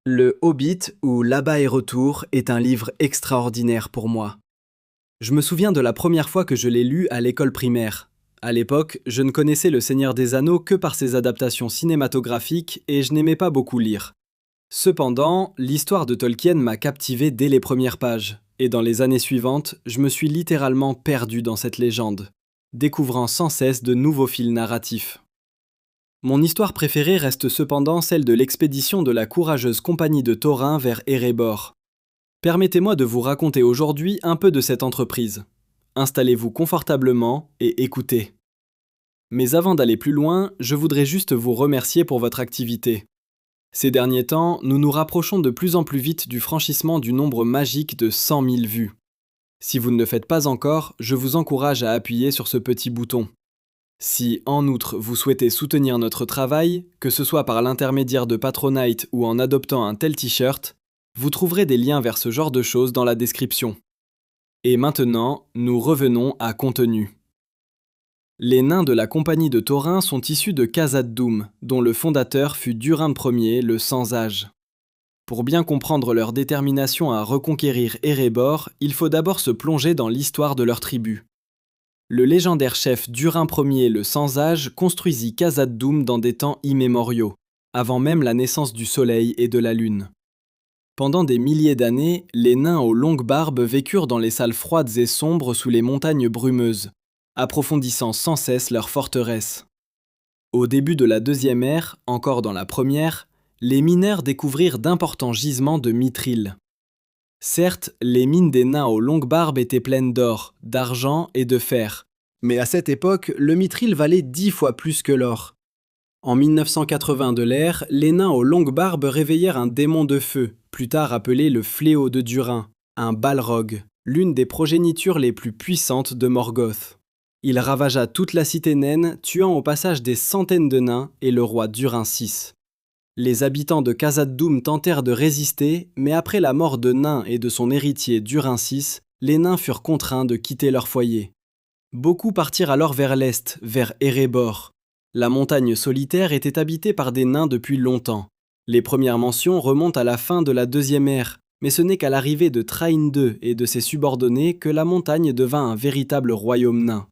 Le Hobbit ou Là-bas et retour est un livre extraordinaire pour moi. Je me souviens de la première fois que je l'ai lu à l'école primaire. À l'époque, je ne connaissais Le Seigneur des Anneaux que par ses adaptations cinématographiques et je n'aimais pas beaucoup lire. Cependant, l'histoire de Tolkien m'a captivé dès les premières pages, et dans les années suivantes, je me suis littéralement perdu dans cette légende, découvrant sans cesse de nouveaux fils narratifs. Mon histoire préférée reste cependant celle de l'expédition de la courageuse compagnie de Thorin vers Erebor. Permettez-moi de vous raconter aujourd'hui un peu de cette entreprise. Installez-vous confortablement et écoutez. Mais avant d'aller plus loin, je voudrais juste vous remercier pour votre activité. Ces derniers temps, nous nous rapprochons de plus en plus vite du franchissement du nombre magique de 100 000 vues. Si vous ne le faites pas encore, je vous encourage à appuyer sur ce petit bouton. Si, en outre, vous souhaitez soutenir notre travail, que ce soit par l'intermédiaire de Patronite ou en adoptant un tel t-shirt, vous trouverez des liens vers ce genre de choses dans la description. Et maintenant, nous revenons à contenu. Les nains de la compagnie de Thorin sont issus de Khazad-dûm, dont le fondateur fut Durin Ier, le Sans-Âge. Pour bien comprendre leur détermination à reconquérir Erebor, il faut d'abord se plonger dans l'histoire de leur tribu. Le légendaire chef Durin Ier, le Sans-Âge, construisit Khazad-dûm dans des temps immémoriaux, avant même la naissance du soleil et de la lune. Pendant des milliers d'années, les nains aux longues barbes vécurent dans les salles froides et sombres sous les montagnes brumeuses, approfondissant sans cesse leur forteresse. Au début de la deuxième ère, encore dans la première, les mineurs découvrirent d'importants gisements de mithril. Certes, les mines des nains aux longues barbes étaient pleines d'or, d'argent et de fer. Mais à cette époque, le mithril valait 10 fois plus que l'or. En 1980 de l'ère, les nains aux longues barbes réveillèrent un démon de feu, plus tard appelé le fléau de Durin, un Balrog, l'une des progénitures les plus puissantes de Morgoth. Il ravagea toute la cité naine, tuant au passage des centaines de nains et le roi Durin VI. Les habitants de Khazad-dûm tentèrent de résister, mais après la mort de Nain et de son héritier Durin VI, les nains furent contraints de quitter leur foyer. Beaucoup partirent alors vers l'est, vers Erebor. La montagne solitaire était habitée par des nains depuis longtemps. Les premières mentions remontent à la fin de la deuxième ère, mais ce n'est qu'à l'arrivée de Thrain II et de ses subordonnés que la montagne devint un véritable royaume nain.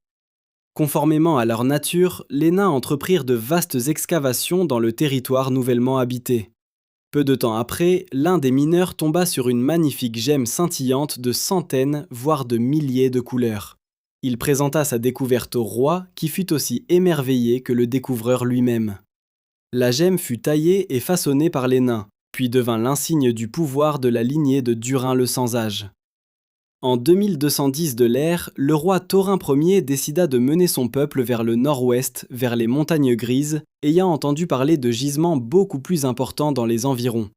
Conformément à leur nature, les nains entreprirent de vastes excavations dans le territoire nouvellement habité. Peu de temps après, l'un des mineurs tomba sur une magnifique gemme scintillante de centaines, voire de milliers de couleurs. Il présenta sa découverte au roi, qui fut aussi émerveillé que le découvreur lui-même. La gemme fut taillée et façonnée par les nains, puis devint l'insigne du pouvoir de la lignée de Durin le Sans-Âge. En 2210 de l'ère, le roi Thorin Ier décida de mener son peuple vers le nord-ouest, vers les montagnes grises, ayant entendu parler de gisements beaucoup plus importants dans les environs.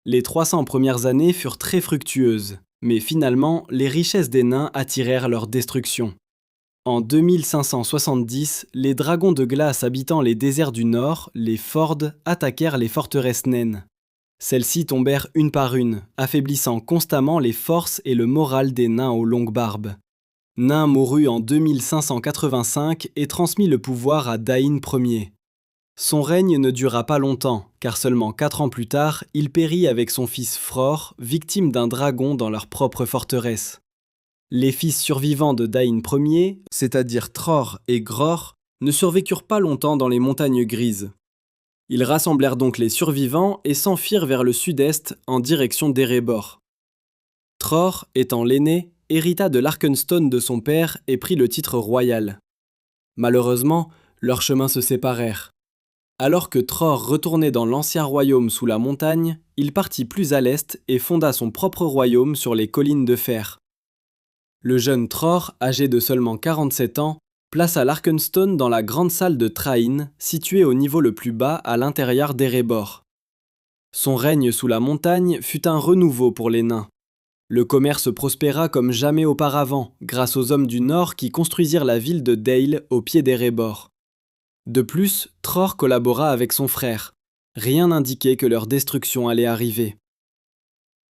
Les 300 premières années furent très fructueuses, mais finalement, les richesses des nains attirèrent leur destruction. En 2570, les dragons de glace habitant les déserts du nord, les Ford, attaquèrent les forteresses naines. Celles-ci tombèrent une par une, affaiblissant constamment les forces et le moral des nains aux longues barbes. Nain mourut en 2585 et transmit le pouvoir à Dain Ier. Son règne ne dura pas longtemps, car seulement 4 ans plus tard, il périt avec son fils Fror, victime d'un dragon dans leur propre forteresse. Les fils survivants de Dain Ier, c'est-à-dire Tror et Gror, ne survécurent pas longtemps dans les montagnes grises. Ils rassemblèrent donc les survivants et s'enfuirent vers le sud-est en direction d'Erebor. Tror, étant l'aîné, hérita de l'Arkenstone de son père et prit le titre royal. Malheureusement, leurs chemins se séparèrent. Alors que Tror retournait dans l'ancien royaume sous la montagne, il partit plus à l'est et fonda son propre royaume sur les collines de fer. Le jeune Tror, âgé de seulement 47 ans, plaça l'Arkenstone dans la grande salle de Thrain, située au niveau le plus bas à l'intérieur d'Erebor. Son règne sous la montagne fut un renouveau pour les nains. Le commerce prospéra comme jamais auparavant, grâce aux hommes du Nord qui construisirent la ville de Dale au pied d'Erebor. De plus, Tror collabora avec son frère. Rien n'indiquait que leur destruction allait arriver.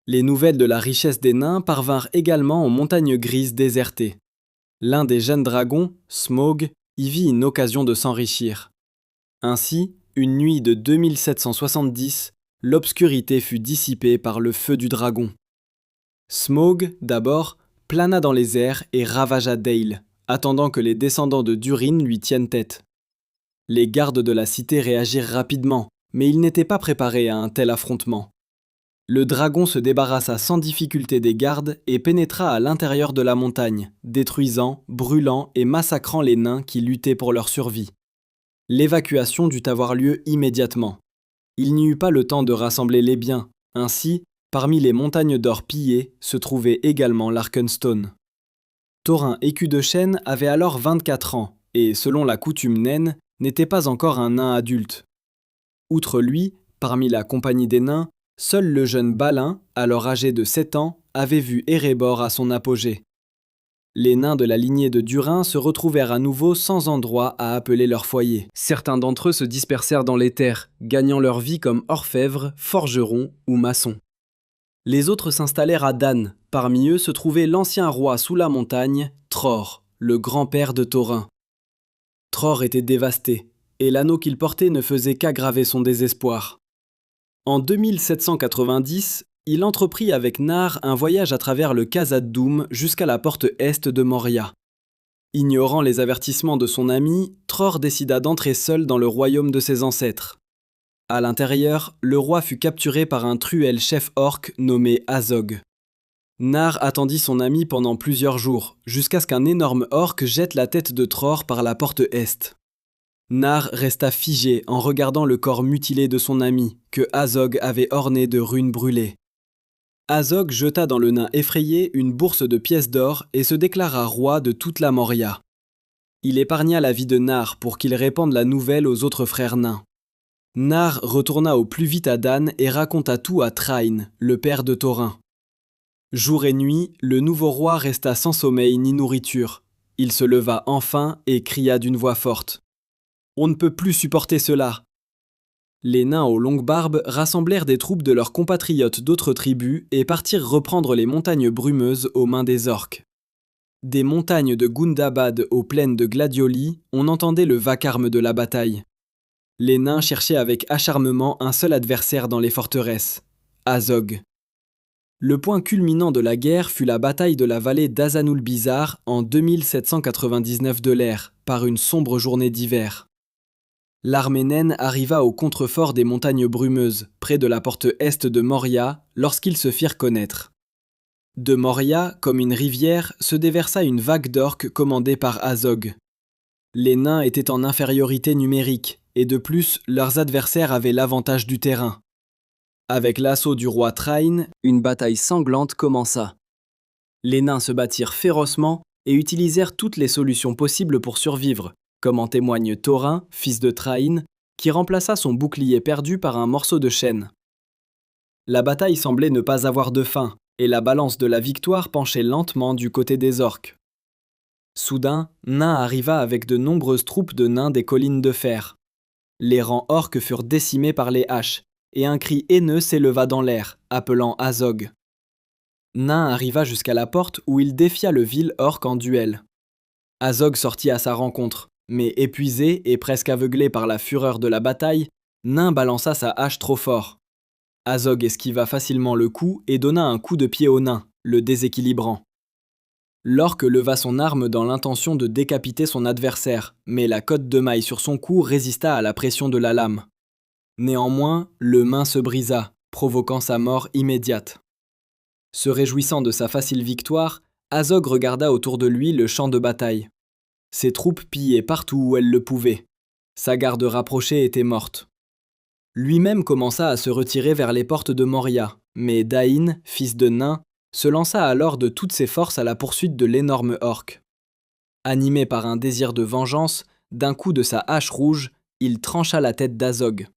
Les nouvelles de la richesse des nains parvinrent également aux montagnes grises désertées. L'un des jeunes dragons, Smaug, y vit une occasion de s'enrichir. Ainsi, une nuit de 2770, l'obscurité fut dissipée par le feu du dragon. Smaug, d'abord, plana dans les airs et ravagea Dale, attendant que les descendants de Durin lui tiennent tête. Les gardes de la cité réagirent rapidement, mais ils n'étaient pas préparés à un tel affrontement. Le dragon se débarrassa sans difficulté des gardes et pénétra à l'intérieur de la montagne, détruisant, brûlant et massacrant les nains qui luttaient pour leur survie. L'évacuation dut avoir lieu immédiatement. Il n'y eut pas le temps de rassembler les biens, ainsi, parmi les montagnes d'or pillées se trouvait également l'Arkenstone. Thorin écu de chêne avait alors 24 ans et, selon la coutume naine, n'était pas encore un nain adulte. Outre lui, parmi la compagnie des nains, seul le jeune Balin, alors âgé de 7 ans, avait vu Erebor à son apogée. Les nains de la lignée de Durin se retrouvèrent à nouveau sans endroit à appeler leur foyer. Certains d'entre eux se dispersèrent dans les terres, gagnant leur vie comme orfèvres, forgerons ou maçons. Les autres s'installèrent à Dan. Parmi eux se trouvait l'ancien roi sous la montagne, Tror, le grand-père de Thorin. Tror était dévasté, et l'anneau qu'il portait ne faisait qu'aggraver son désespoir. En 2790, il entreprit avec Nar un voyage à travers le Khazad-dûm jusqu'à la porte est de Moria. Ignorant les avertissements de son ami, Tror décida d'entrer seul dans le royaume de ses ancêtres. À l'intérieur, le roi fut capturé par un truel chef orc nommé Azog. Nar attendit son ami pendant plusieurs jours, jusqu'à ce qu'un énorme orc jette la tête de Tror par la porte est. Nar resta figé en regardant le corps mutilé de son ami, que Azog avait orné de runes brûlées. Azog jeta dans le nain effrayé une bourse de pièces d'or et se déclara roi de toute la Moria. Il épargna la vie de Nar pour qu'il répande la nouvelle aux autres frères nains. Nar retourna au plus vite à Dan et raconta tout à Thrain, le père de Thorin. Jour et nuit, le nouveau roi resta sans sommeil ni nourriture. Il se leva enfin et cria d'une voix forte. « On ne peut plus supporter cela !» Les nains aux longues barbes rassemblèrent des troupes de leurs compatriotes d'autres tribus et partirent reprendre les montagnes brumeuses aux mains des orques. Des montagnes de Gundabad aux plaines de Gladioli, on entendait le vacarme de la bataille. Les nains cherchaient avec acharnement un seul adversaire dans les forteresses, Azog. Le point culminant de la guerre fut la bataille de la vallée d'Azanul-Bizarre en 2799 de l'ère, par une sombre journée d'hiver. L'armée naine arriva au contrefort des montagnes brumeuses, près de la porte est de Moria, lorsqu'ils se firent connaître. De Moria, comme une rivière, se déversa une vague d'orques commandée par Azog. Les nains étaient en infériorité numérique, et de plus, leurs adversaires avaient l'avantage du terrain. Avec l'assaut du roi Thrain, une bataille sanglante commença. Les nains se battirent férocement et utilisèrent toutes les solutions possibles pour survivre, comme en témoigne Thorin, fils de Thrain, qui remplaça son bouclier perdu par un morceau de chêne. La bataille semblait ne pas avoir de fin, et la balance de la victoire penchait lentement du côté des orques. Soudain, Nain arriva avec de nombreuses troupes de nains des collines de fer. Les rangs orques furent décimés par les haches, et un cri haineux s'éleva dans l'air, appelant Azog. Nain arriva jusqu'à la porte où il défia le vil orc en duel. Azog sortit à sa rencontre, mais épuisé et presque aveuglé par la fureur de la bataille, Nain balança sa hache trop fort. Azog esquiva facilement le coup et donna un coup de pied au nain, le déséquilibrant. L'orque leva son arme dans l'intention de décapiter son adversaire, mais la cotte de maille sur son cou résista à la pression de la lame. Néanmoins, le main se brisa, provoquant sa mort immédiate. Se réjouissant de sa facile victoire, Azog regarda autour de lui le champ de bataille. Ses troupes pillaient partout où elles le pouvaient. Sa garde rapprochée était morte. Lui-même commença à se retirer vers les portes de Moria, mais Dain, fils de Nain, se lança alors de toutes ses forces à la poursuite de l'énorme orque. Animé par un désir de vengeance, d'un coup de sa hache rouge, il trancha la tête d'Azog.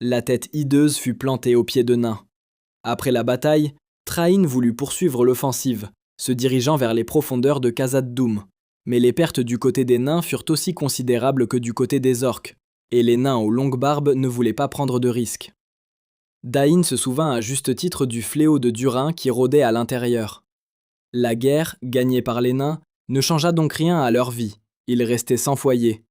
La tête hideuse fut plantée aux pieds de Nain. Après la bataille, Thrain voulut poursuivre l'offensive, se dirigeant vers les profondeurs de Khazad-dûm. Mais les pertes du côté des nains furent aussi considérables que du côté des orques, et les nains aux longues barbes ne voulaient pas prendre de risques. Dain se souvint à juste titre du fléau de Durin qui rôdait à l'intérieur. La guerre, gagnée par les nains, ne changea donc rien à leur vie, ils restaient sans foyer.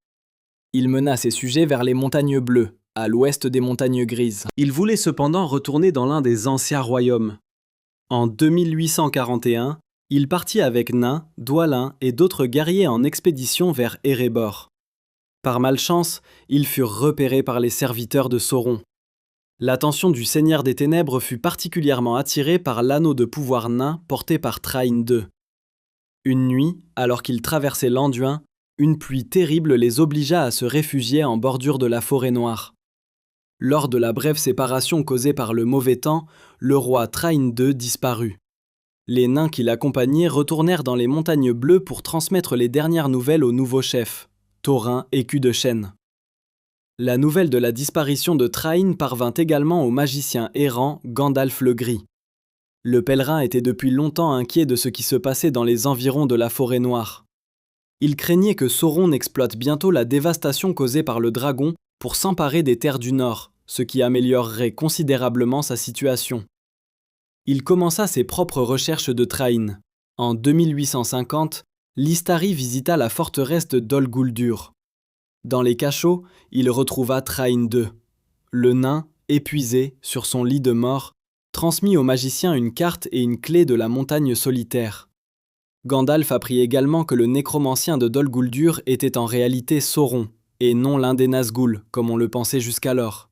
Il mena ses sujets vers les montagnes bleues, à l'ouest des montagnes grises. Il voulait cependant retourner dans l'un des anciens royaumes. En 2841, il partit avec nains, Dwalin et d'autres guerriers en expédition vers Erebor. Par malchance, ils furent repérés par les serviteurs de Sauron. L'attention du Seigneur des Ténèbres fut particulièrement attirée par l'anneau de pouvoir nain porté par Thrain II. Une nuit, alors qu'ils traversaient l'Anduin, une pluie terrible les obligea à se réfugier en bordure de la forêt noire. Lors de la brève séparation causée par le mauvais temps, le roi Thrain II disparut. Les nains qui l'accompagnaient retournèrent dans les montagnes bleues pour transmettre les dernières nouvelles au nouveau chef, Thorin Écu de Chêne. La nouvelle de la disparition de Thrain parvint également au magicien errant Gandalf le Gris. Le pèlerin était depuis longtemps inquiet de ce qui se passait dans les environs de la forêt noire. Il craignait que Sauron n'exploite bientôt la dévastation causée par le dragon pour s'emparer des terres du Nord, ce qui améliorerait considérablement sa situation. Il commença ses propres recherches de Thrain. En 2850, l'Istari visita la forteresse de Dol Guldur. Dans les cachots, il retrouva Thrain II. Le nain, épuisé, sur son lit de mort, transmit au magicien une carte et une clé de la montagne solitaire. Gandalf apprit également que le nécromancien de Dol Guldur était en réalité Sauron, et non l'un des Nazgûl, comme on le pensait jusqu'alors.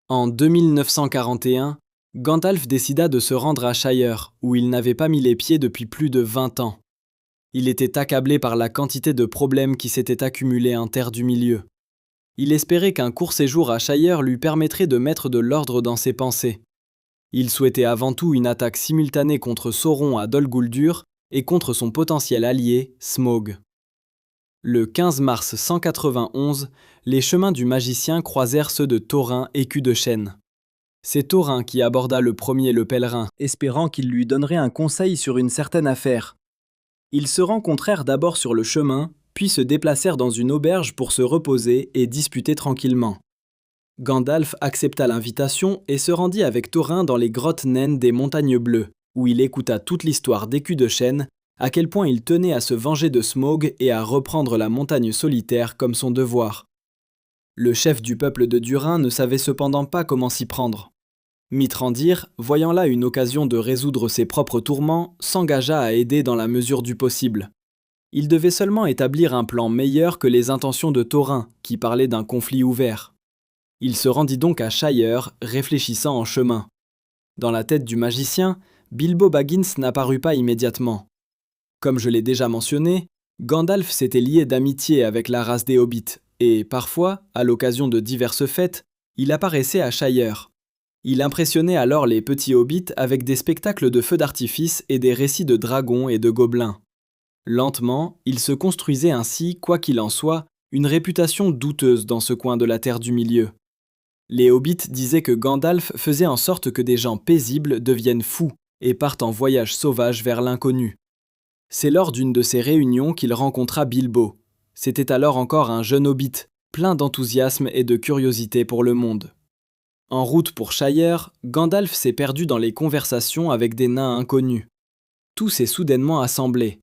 En 2941, Gandalf décida de se rendre à Shire, où il n'avait pas mis les pieds depuis plus de 20 ans. Il était accablé par la quantité de problèmes qui s'étaient accumulés en Terre du Milieu. Il espérait qu'un court séjour à Shire lui permettrait de mettre de l'ordre dans ses pensées. Il souhaitait avant tout une attaque simultanée contre Sauron à Dol Guldur et contre son potentiel allié, Smaug. Le 15 mars 191, les chemins du magicien croisèrent ceux de Thorin Écu de Chêne. C'est Thorin qui aborda le premier le pèlerin, espérant qu'il lui donnerait un conseil sur une certaine affaire. Ils se rencontrèrent d'abord sur le chemin, puis se déplacèrent dans une auberge pour se reposer et disputer tranquillement. Gandalf accepta l'invitation et se rendit avec Thorin dans les grottes naines des Montagnes Bleues, où il écouta toute l'histoire d'Écu de Chêne, à quel point il tenait à se venger de Smaug et à reprendre la montagne solitaire comme son devoir. Le chef du peuple de Durin ne savait cependant pas comment s'y prendre. Mithrandir, voyant là une occasion de résoudre ses propres tourments, s'engagea à aider dans la mesure du possible. Il devait seulement établir un plan meilleur que les intentions de Thorin, qui parlait d'un conflit ouvert. Il se rendit donc à Shire, réfléchissant en chemin. Dans la tête du magicien, Bilbo Baggins n'apparut pas immédiatement. Comme je l'ai déjà mentionné, Gandalf s'était lié d'amitié avec la race des Hobbits, et parfois, à l'occasion de diverses fêtes, il apparaissait à Shire. Il impressionnait alors les petits hobbits avec des spectacles de feux d'artifice et des récits de dragons et de gobelins. Lentement, il se construisait ainsi, quoi qu'il en soit, une réputation douteuse dans ce coin de la Terre du Milieu. Les hobbits disaient que Gandalf faisait en sorte que des gens paisibles deviennent fous et partent en voyage sauvage vers l'inconnu. C'est lors d'une de ces réunions qu'il rencontra Bilbo. C'était alors encore un jeune hobbit, plein d'enthousiasme et de curiosité pour le monde. En route pour Shire, Gandalf s'est perdu dans les conversations avec des nains inconnus. Tout s'est soudainement assemblé.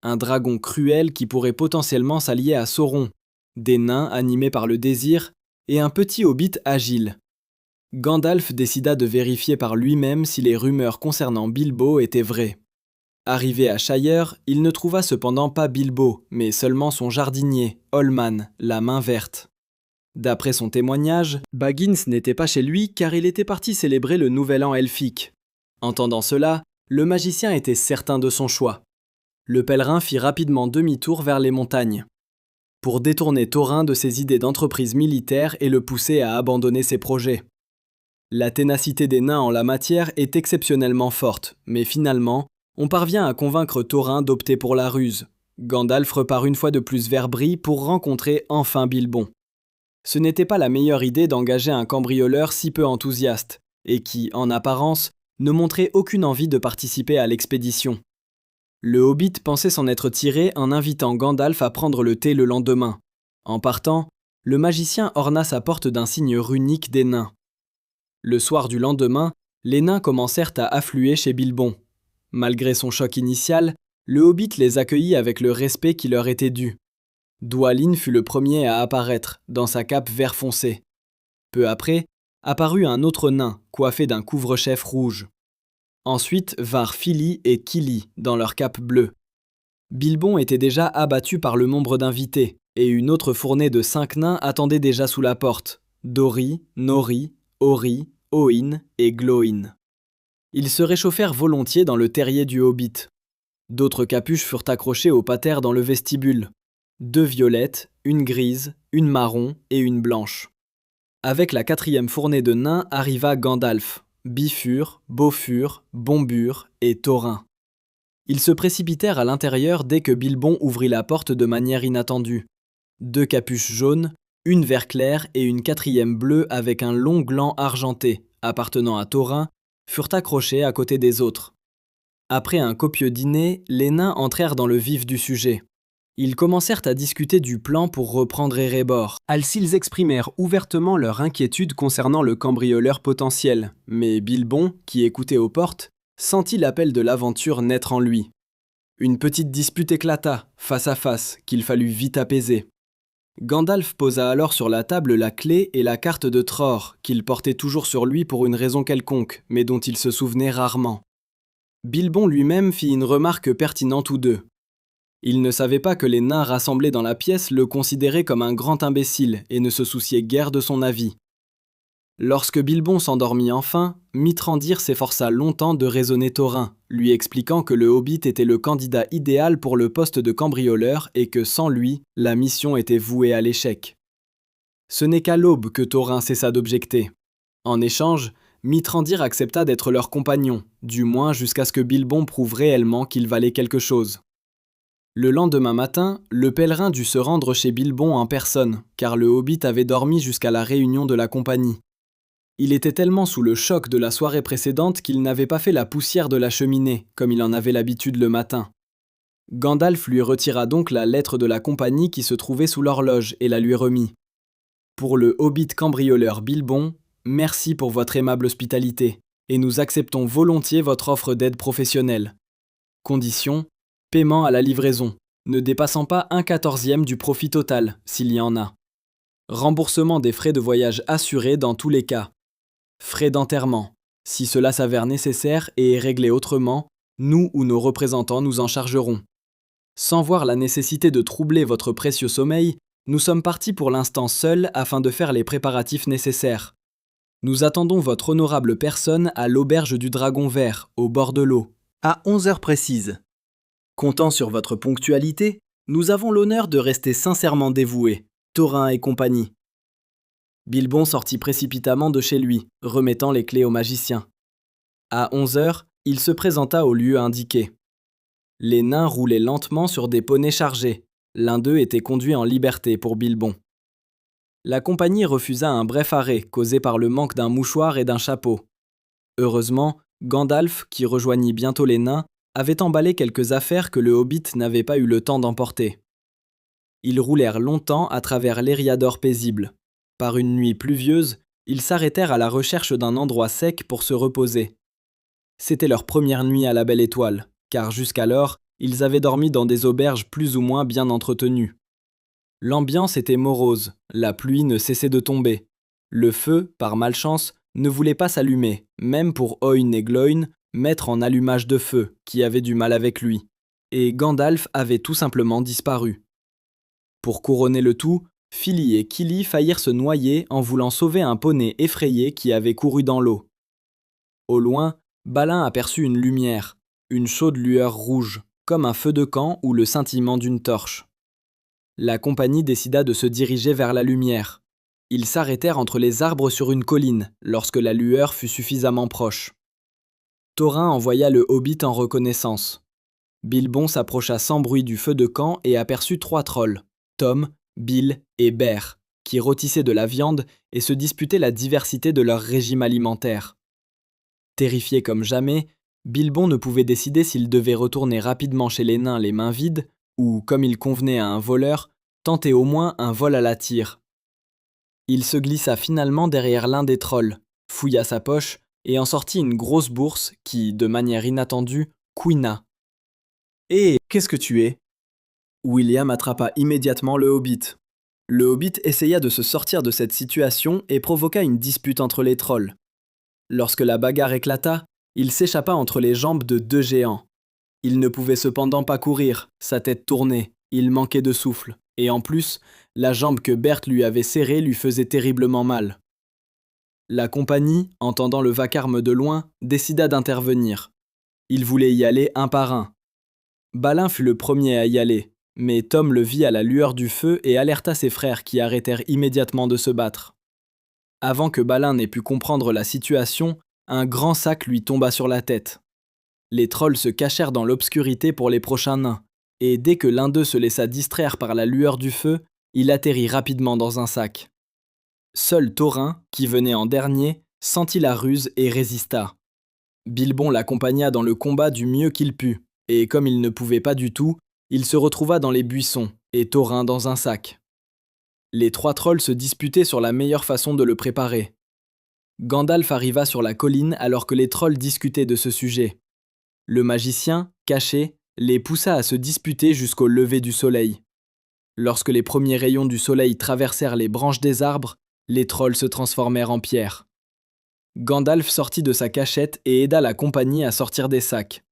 Un dragon cruel qui pourrait potentiellement s'allier à Sauron, des nains animés par le désir, et un petit hobbit agile. Gandalf décida de vérifier par lui-même si les rumeurs concernant Bilbo étaient vraies. Arrivé à Shire, il ne trouva cependant pas Bilbo, mais seulement son jardinier, Holman, la main verte. D'après son témoignage, Baggins n'était pas chez lui car il était parti célébrer le nouvel an elfique. Entendant cela, le magicien était certain de son choix. Le pèlerin fit rapidement demi-tour vers les montagnes, pour détourner Thorin de ses idées d'entreprise militaire et le pousser à abandonner ses projets. La ténacité des nains en la matière est exceptionnellement forte, mais finalement, on parvient à convaincre Thorin d'opter pour la ruse. Gandalf repart une fois de plus vers Bree pour rencontrer enfin Bilbon. Ce n'était pas la meilleure idée d'engager un cambrioleur si peu enthousiaste, et qui, en apparence, ne montrait aucune envie de participer à l'expédition. Le Hobbit pensait s'en être tiré en invitant Gandalf à prendre le thé le lendemain. En partant, le magicien orna sa porte d'un signe runique des nains. Le soir du lendemain, les nains commencèrent à affluer chez Bilbon. Malgré son choc initial, le Hobbit les accueillit avec le respect qui leur était dû. Dwalin fut le premier à apparaître, dans sa cape vert foncé. Peu après, apparut un autre nain, coiffé d'un couvre-chef rouge. Ensuite vinrent Fili et Kili, dans leurs capes bleues. Bilbon était déjà abattu par le nombre d'invités, et une autre fournée de 5 nains attendait déjà sous la porte. Dori, Nori, Ori, Oin et Gloin. Ils se réchauffèrent volontiers dans le terrier du Hobbit. D'autres capuches furent accrochées au pater dans le vestibule. 2 violettes, une grise, une marron et une blanche. Avec la 4e fournée de nains arriva Gandalf, Bifur, Bofur, Bombur et Thorin. Ils se précipitèrent à l'intérieur dès que Bilbon ouvrit la porte de manière inattendue. 2 capuches jaunes, une vert clair et une 4e bleue avec un long gland argenté, appartenant à Thorin, furent accrochés à côté des autres. Après un copieux dîner, les nains entrèrent dans le vif du sujet. Ils commencèrent à discuter du plan pour reprendre Erebor. S'ils exprimèrent ouvertement leur inquiétude concernant le cambrioleur potentiel, mais Bilbon, qui écoutait aux portes, sentit l'appel de l'aventure naître en lui. Une petite dispute éclata, face à face, qu'il fallut vite apaiser. Gandalf posa alors sur la table la clé et la carte de Tror, qu'il portait toujours sur lui pour une raison quelconque, mais dont il se souvenait rarement. Bilbon lui-même fit une remarque pertinente ou deux. Il ne savait pas que les nains rassemblés dans la pièce le considéraient comme un grand imbécile et ne se souciaient guère de son avis. Lorsque Bilbon s'endormit enfin, Mithrandir s'efforça longtemps de raisonner Thorin, lui expliquant que le Hobbit était le candidat idéal pour le poste de cambrioleur et que sans lui, la mission était vouée à l'échec. Ce n'est qu'à l'aube que Thorin cessa d'objecter. En échange, Mithrandir accepta d'être leur compagnon, du moins jusqu'à ce que Bilbon prouve réellement qu'il valait quelque chose. Le lendemain matin, le pèlerin dut se rendre chez Bilbon en personne, car le Hobbit avait dormi jusqu'à la réunion de la compagnie. Il était tellement sous le choc de la soirée précédente qu'il n'avait pas fait la poussière de la cheminée, comme il en avait l'habitude le matin. Gandalf lui retira donc la lettre de la compagnie qui se trouvait sous l'horloge et la lui remit. Pour le Hobbit cambrioleur Bilbon, merci pour votre aimable hospitalité, et nous acceptons volontiers votre offre d'aide professionnelle. Condition, paiement à la livraison, ne dépassant pas 1/14 du profit total, s'il y en a. Remboursement des frais de voyage assurés dans tous les cas. Frais d'enterrement. Si cela s'avère nécessaire et est réglé autrement, nous ou nos représentants nous en chargerons. Sans voir la nécessité de troubler votre précieux sommeil, nous sommes partis pour l'instant seuls afin de faire les préparatifs nécessaires. Nous attendons votre honorable personne à l'auberge du Dragon Vert, au bord de l'eau, à 11 heures précises. Comptant sur votre ponctualité, nous avons l'honneur de rester sincèrement dévoués, Thorin et compagnie. Bilbon sortit précipitamment de chez lui, remettant les clés au magicien. À 11 heures, il se présenta au lieu indiqué. Les nains roulaient lentement sur des poneys chargés. L'un d'eux était conduit en liberté pour Bilbon. La compagnie refusa un bref arrêt, causé par le manque d'un mouchoir et d'un chapeau. Heureusement, Gandalf, qui rejoignit bientôt les nains, avait emballé quelques affaires que le Hobbit n'avait pas eu le temps d'emporter. Ils roulèrent longtemps à travers l'Eriador paisible. Par une nuit pluvieuse, ils s'arrêtèrent à la recherche d'un endroit sec pour se reposer. C'était leur première nuit à la Belle Étoile, car jusqu'alors, ils avaient dormi dans des auberges plus ou moins bien entretenues. L'ambiance était morose, la pluie ne cessait de tomber. Le feu, par malchance, ne voulait pas s'allumer, même pour Oin et Gloin, maîtres en allumage de feu, qui avaient du mal avec lui. Et Gandalf avait tout simplement disparu. Pour couronner le tout, Fili et Kili faillirent se noyer en voulant sauver un poney effrayé qui avait couru dans l'eau. Au loin, Balin aperçut une lumière, une chaude lueur rouge, comme un feu de camp ou le scintillement d'une torche. La compagnie décida de se diriger vers la lumière. Ils s'arrêtèrent entre les arbres sur une colline, lorsque la lueur fut suffisamment proche. Thorin envoya le Hobbit en reconnaissance. Bilbon s'approcha sans bruit du feu de camp et aperçut 3 trolls, Tom, Bill et Bear, qui rôtissaient de la viande et se disputaient la diversité de leur régime alimentaire. Terrifié comme jamais, Bilbon ne pouvait décider s'il devait retourner rapidement chez les nains les mains vides, ou, comme il convenait à un voleur, tenter au moins un vol à la tire. Il se glissa finalement derrière l'un des trolls, fouilla sa poche et en sortit une grosse bourse qui, de manière inattendue, couina. « Hé, qu'est-ce que tu es ?» William attrapa immédiatement le Hobbit. Le hobbit essaya de se sortir de cette situation et provoqua une dispute entre les trolls. Lorsque la bagarre éclata, il s'échappa entre les jambes de deux géants. Il ne pouvait cependant pas courir, sa tête tournait, il manquait de souffle, et en plus, la jambe que Berth lui avait serrée lui faisait terriblement mal. La compagnie, entendant le vacarme de loin, décida d'intervenir. Ils voulaient y aller un par un. Balin fut le premier à y aller, mais Tom le vit à la lueur du feu et alerta ses frères qui arrêtèrent immédiatement de se battre. Avant que Balin n'ait pu comprendre la situation, un grand sac lui tomba sur la tête. Les trolls se cachèrent dans l'obscurité pour les prochains nains, et dès que l'un d'eux se laissa distraire par la lueur du feu, il atterrit rapidement dans un sac. Seul Thorin, qui venait en dernier, sentit la ruse et résista. Bilbon l'accompagna dans le combat du mieux qu'il put, et comme il ne pouvait pas du tout, il se retrouva dans les buissons, et Thorin dans un sac. Les trois trolls se disputaient sur la meilleure façon de le préparer. Gandalf arriva sur la colline alors que les trolls discutaient de ce sujet. Le magicien, caché, les poussa à se disputer jusqu'au lever du soleil. Lorsque les premiers rayons du soleil traversèrent les branches des arbres, les trolls se transformèrent en pierre. Gandalf sortit de sa cachette et aida la compagnie à sortir des sacs.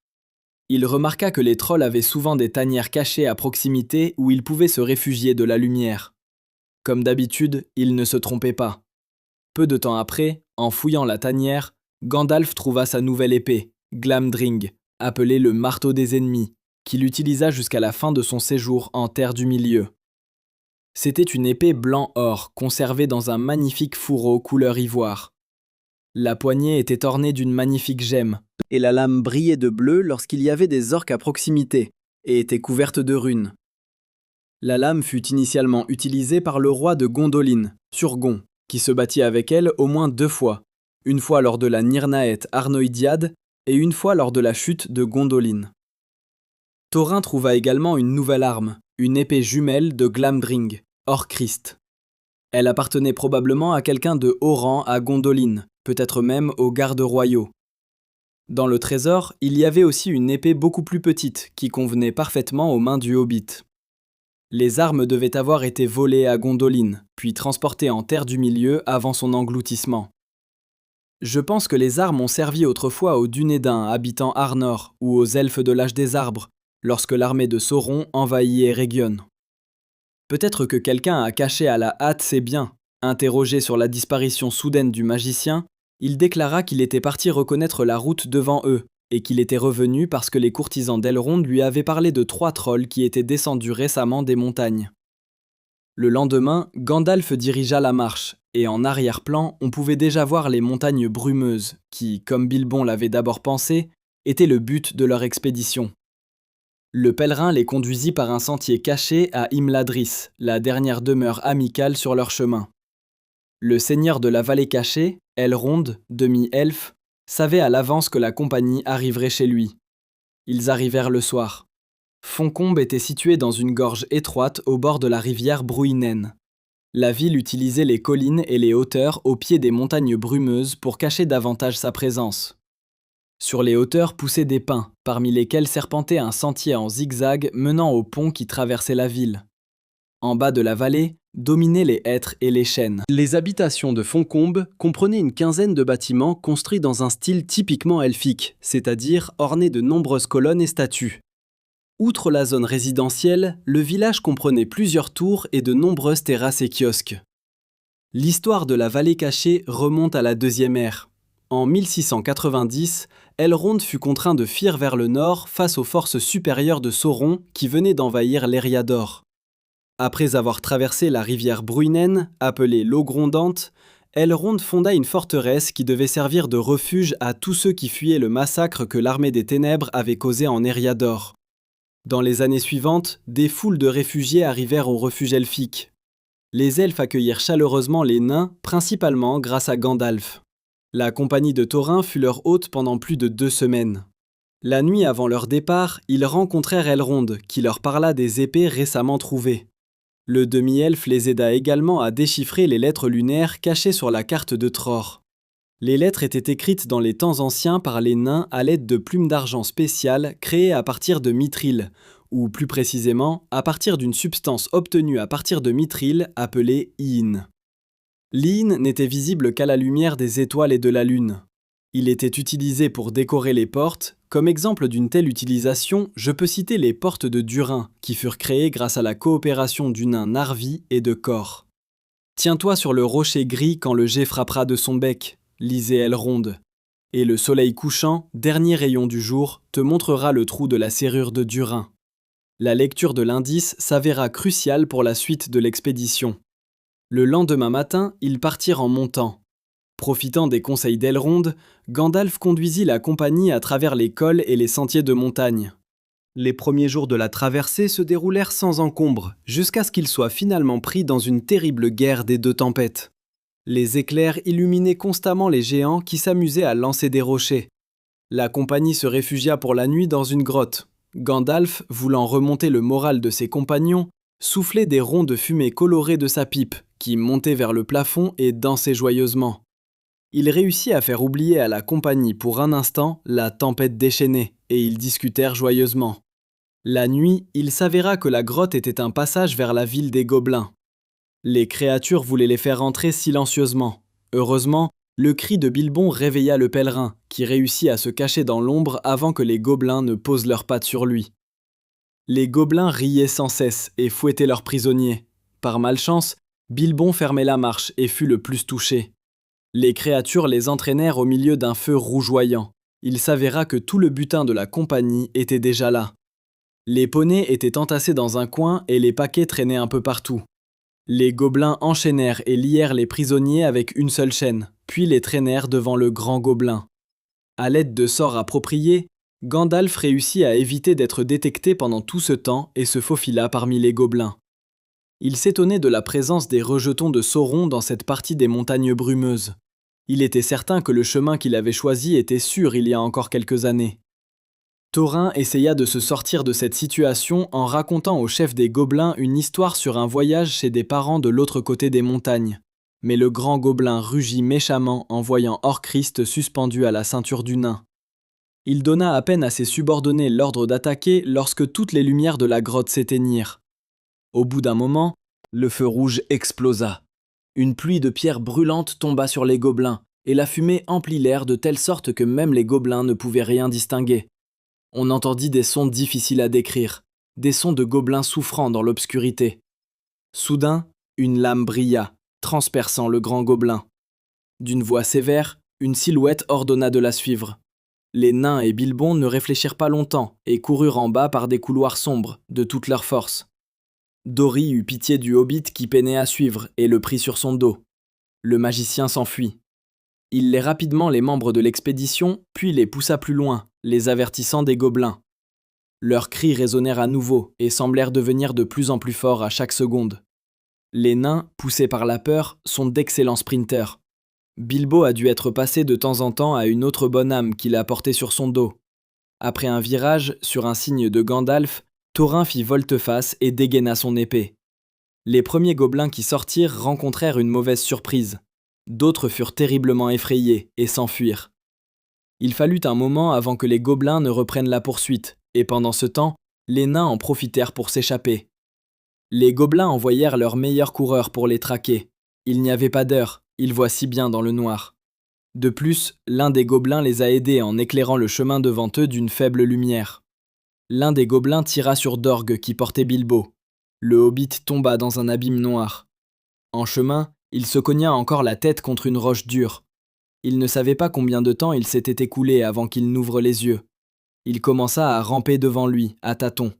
Il remarqua que les trolls avaient souvent des tanières cachées à proximité où ils pouvaient se réfugier de la lumière. Comme d'habitude, il ne se trompait pas. Peu de temps après, en fouillant la tanière, Gandalf trouva sa nouvelle épée, Glamdring, appelée le marteau des ennemis, qu'il utilisa jusqu'à la fin de son séjour en Terre du Milieu. C'était une épée blanc-or conservée dans un magnifique fourreau couleur ivoire. La poignée était ornée d'une magnifique gemme, et la lame brillait de bleu lorsqu'il y avait des orques à proximité, et était couverte de runes. La lame fut initialement utilisée par le roi de Gondolin, Turgon, qui se battit avec elle au moins 2 fois, une fois lors de la Nirnaeth Arnoïdiade et une fois lors de la chute de Gondolin. Thorin trouva également une nouvelle arme, une épée jumelle de Glamdring, Orcrist. Elle appartenait probablement à quelqu'un de haut rang à Gondolin, peut-être même aux gardes royaux. Dans le trésor, il y avait aussi une épée beaucoup plus petite qui convenait parfaitement aux mains du hobbit. Les armes devaient avoir été volées à Gondolin, puis transportées en Terre du Milieu avant son engloutissement. Je pense que les armes ont servi autrefois aux Dunédains habitant Arnor ou aux elfes de l'âge des arbres, lorsque l'armée de Sauron envahit Eregion. Peut-être que quelqu'un a caché à la hâte ses biens. Interrogé sur la disparition soudaine du magicien, il déclara qu'il était parti reconnaître la route devant eux, et qu'il était revenu parce que les courtisans d'Elrond lui avaient parlé de 3 trolls qui étaient descendus récemment des montagnes. Le lendemain, Gandalf dirigea la marche, et en arrière-plan, on pouvait déjà voir les montagnes brumeuses, qui, comme Bilbon l'avait d'abord pensé, étaient le but de leur expédition. Le pèlerin les conduisit par un sentier caché à Imladris, la dernière demeure amicale sur leur chemin. Le seigneur de la vallée cachée, Elrond, demi-elfe, savait à l'avance que la compagnie arriverait chez lui. Ils arrivèrent le soir. Foncombe était située dans une gorge étroite au bord de la rivière Bruinen. La ville utilisait les collines et les hauteurs au pied des montagnes brumeuses pour cacher davantage sa présence. Sur les hauteurs poussaient des pins, parmi lesquels serpentait un sentier en zigzag menant au pont qui traversait la ville. En bas de la vallée, dominaient les hêtres et les chênes. Les habitations de Foncombe comprenaient une quinzaine de bâtiments construits dans un style typiquement elfique, c'est-à-dire ornés de nombreuses colonnes et statues. Outre la zone résidentielle, le village comprenait plusieurs tours et de nombreuses terrasses et kiosques. L'histoire de la vallée cachée remonte à la Deuxième Ère. En 1690, Elrond fut contraint de fuir vers le nord face aux forces supérieures de Sauron qui venaient d'envahir l'Eriador. Après avoir traversé la rivière Bruinen, appelée l'eau grondante, Elrond fonda une forteresse qui devait servir de refuge à tous ceux qui fuyaient le massacre que l'armée des Ténèbres avait causé en Eriador. Dans les années suivantes, des foules de réfugiés arrivèrent au refuge elfique. Les elfes accueillirent chaleureusement les nains, principalement grâce à Gandalf. La compagnie de Thorin fut leur hôte pendant plus de 2 semaines. La nuit avant leur départ, ils rencontrèrent Elrond, qui leur parla des épées récemment trouvées. Le demi-elfe les aida également à déchiffrer les lettres lunaires cachées sur la carte de Tror. Les lettres étaient écrites dans les temps anciens par les nains à l'aide de plumes d'argent spéciales créées à partir de mithril, ou plus précisément, à partir d'une substance obtenue à partir de mithril appelée iine. L'iine n'était visible qu'à la lumière des étoiles et de la lune. Il était utilisé pour décorer les portes. Comme exemple d'une telle utilisation, je peux citer les portes de Durin, qui furent créées grâce à la coopération du nain Narvi et de Cor. Tiens-toi sur le rocher gris quand le jet frappera de son bec, lisait Elrond. Et le soleil couchant, dernier rayon du jour, te montrera le trou de la serrure de Durin. La lecture de l'indice s'avéra cruciale pour la suite de l'expédition. Le lendemain matin, ils partirent en montant. Profitant des conseils d'Elrond, Gandalf conduisit la compagnie à travers les cols et les sentiers de montagne. Les premiers jours de la traversée se déroulèrent sans encombre, jusqu'à ce qu'ils soient finalement pris dans une terrible guerre des deux tempêtes. Les éclairs illuminaient constamment les géants qui s'amusaient à lancer des rochers. La compagnie se réfugia pour la nuit dans une grotte. Gandalf, voulant remonter le moral de ses compagnons, soufflait des ronds de fumée colorée de sa pipe, qui montait vers le plafond et dansait joyeusement. Il réussit à faire oublier à la compagnie pour un instant la tempête déchaînée, et ils discutèrent joyeusement. La nuit, il s'avéra que la grotte était un passage vers la ville des gobelins. Les créatures voulaient les faire entrer silencieusement. Heureusement, le cri de Bilbon réveilla le pèlerin, qui réussit à se cacher dans l'ombre avant que les gobelins ne posent leurs pattes sur lui. Les gobelins riaient sans cesse et fouettaient leurs prisonniers. Par malchance, Bilbon fermait la marche et fut le plus touché. Les créatures les entraînèrent au milieu d'un feu rougeoyant. Il s'avéra que tout le butin de la compagnie était déjà là. Les poneys étaient entassés dans un coin et les paquets traînaient un peu partout. Les gobelins enchaînèrent et lièrent les prisonniers avec une seule chaîne, puis les traînèrent devant le grand gobelin. À l'aide de sorts appropriés, Gandalf réussit à éviter d'être détecté pendant tout ce temps et se faufila parmi les gobelins. Il s'étonnait de la présence des rejetons de Sauron dans cette partie des montagnes brumeuses. Il était certain que le chemin qu'il avait choisi était sûr il y a encore quelques années. Thorin essaya de se sortir de cette situation en racontant au chef des gobelins une histoire sur un voyage chez des parents de l'autre côté des montagnes. Mais le grand gobelin rugit méchamment en voyant Orcrist suspendu à la ceinture du nain. Il donna à peine à ses subordonnés l'ordre d'attaquer lorsque toutes les lumières de la grotte s'éteignirent. Au bout d'un moment, le feu rouge explosa. Une pluie de pierres brûlantes tomba sur les gobelins, et la fumée emplit l'air de telle sorte que même les gobelins ne pouvaient rien distinguer. On entendit des sons difficiles à décrire, des sons de gobelins souffrant dans l'obscurité. Soudain, une lame brilla, transperçant le grand gobelin. D'une voix sévère, une silhouette ordonna de la suivre. Les nains et Bilbon ne réfléchirent pas longtemps et coururent en bas par des couloirs sombres, de toute leur force. Dori eut pitié du hobbit qui peinait à suivre et le prit sur son dos. Le magicien s'enfuit. Il les rapidement les membres de l'expédition, puis les poussa plus loin, les avertissant des gobelins. Leurs cris résonnèrent à nouveau et semblèrent devenir de plus en plus forts à chaque seconde. Les nains, poussés par la peur, sont d'excellents sprinteurs. Bilbo a dû être passé de temps en temps à une autre bonne âme qu'il a portée sur son dos. Après un virage, sur un signe de Gandalf, Thorin fit volte-face et dégaina son épée. Les premiers gobelins qui sortirent rencontrèrent une mauvaise surprise. D'autres furent terriblement effrayés et s'enfuirent. Il fallut un moment avant que les gobelins ne reprennent la poursuite, et pendant ce temps, les nains en profitèrent pour s'échapper. Les gobelins envoyèrent leurs meilleurs coureurs pour les traquer. Il n'y avait pas d'heure, ils voient si bien dans le noir. De plus, l'un des gobelins les a aidés en éclairant le chemin devant eux d'une faible lumière. L'un des gobelins tira sur Dorg qui portait Bilbo. Le hobbit tomba dans un abîme noir. En chemin, il se cogna encore la tête contre une roche dure. Il ne savait pas combien de temps il s'était écoulé avant qu'il n'ouvre les yeux. Il commença à ramper devant lui, à tâtons.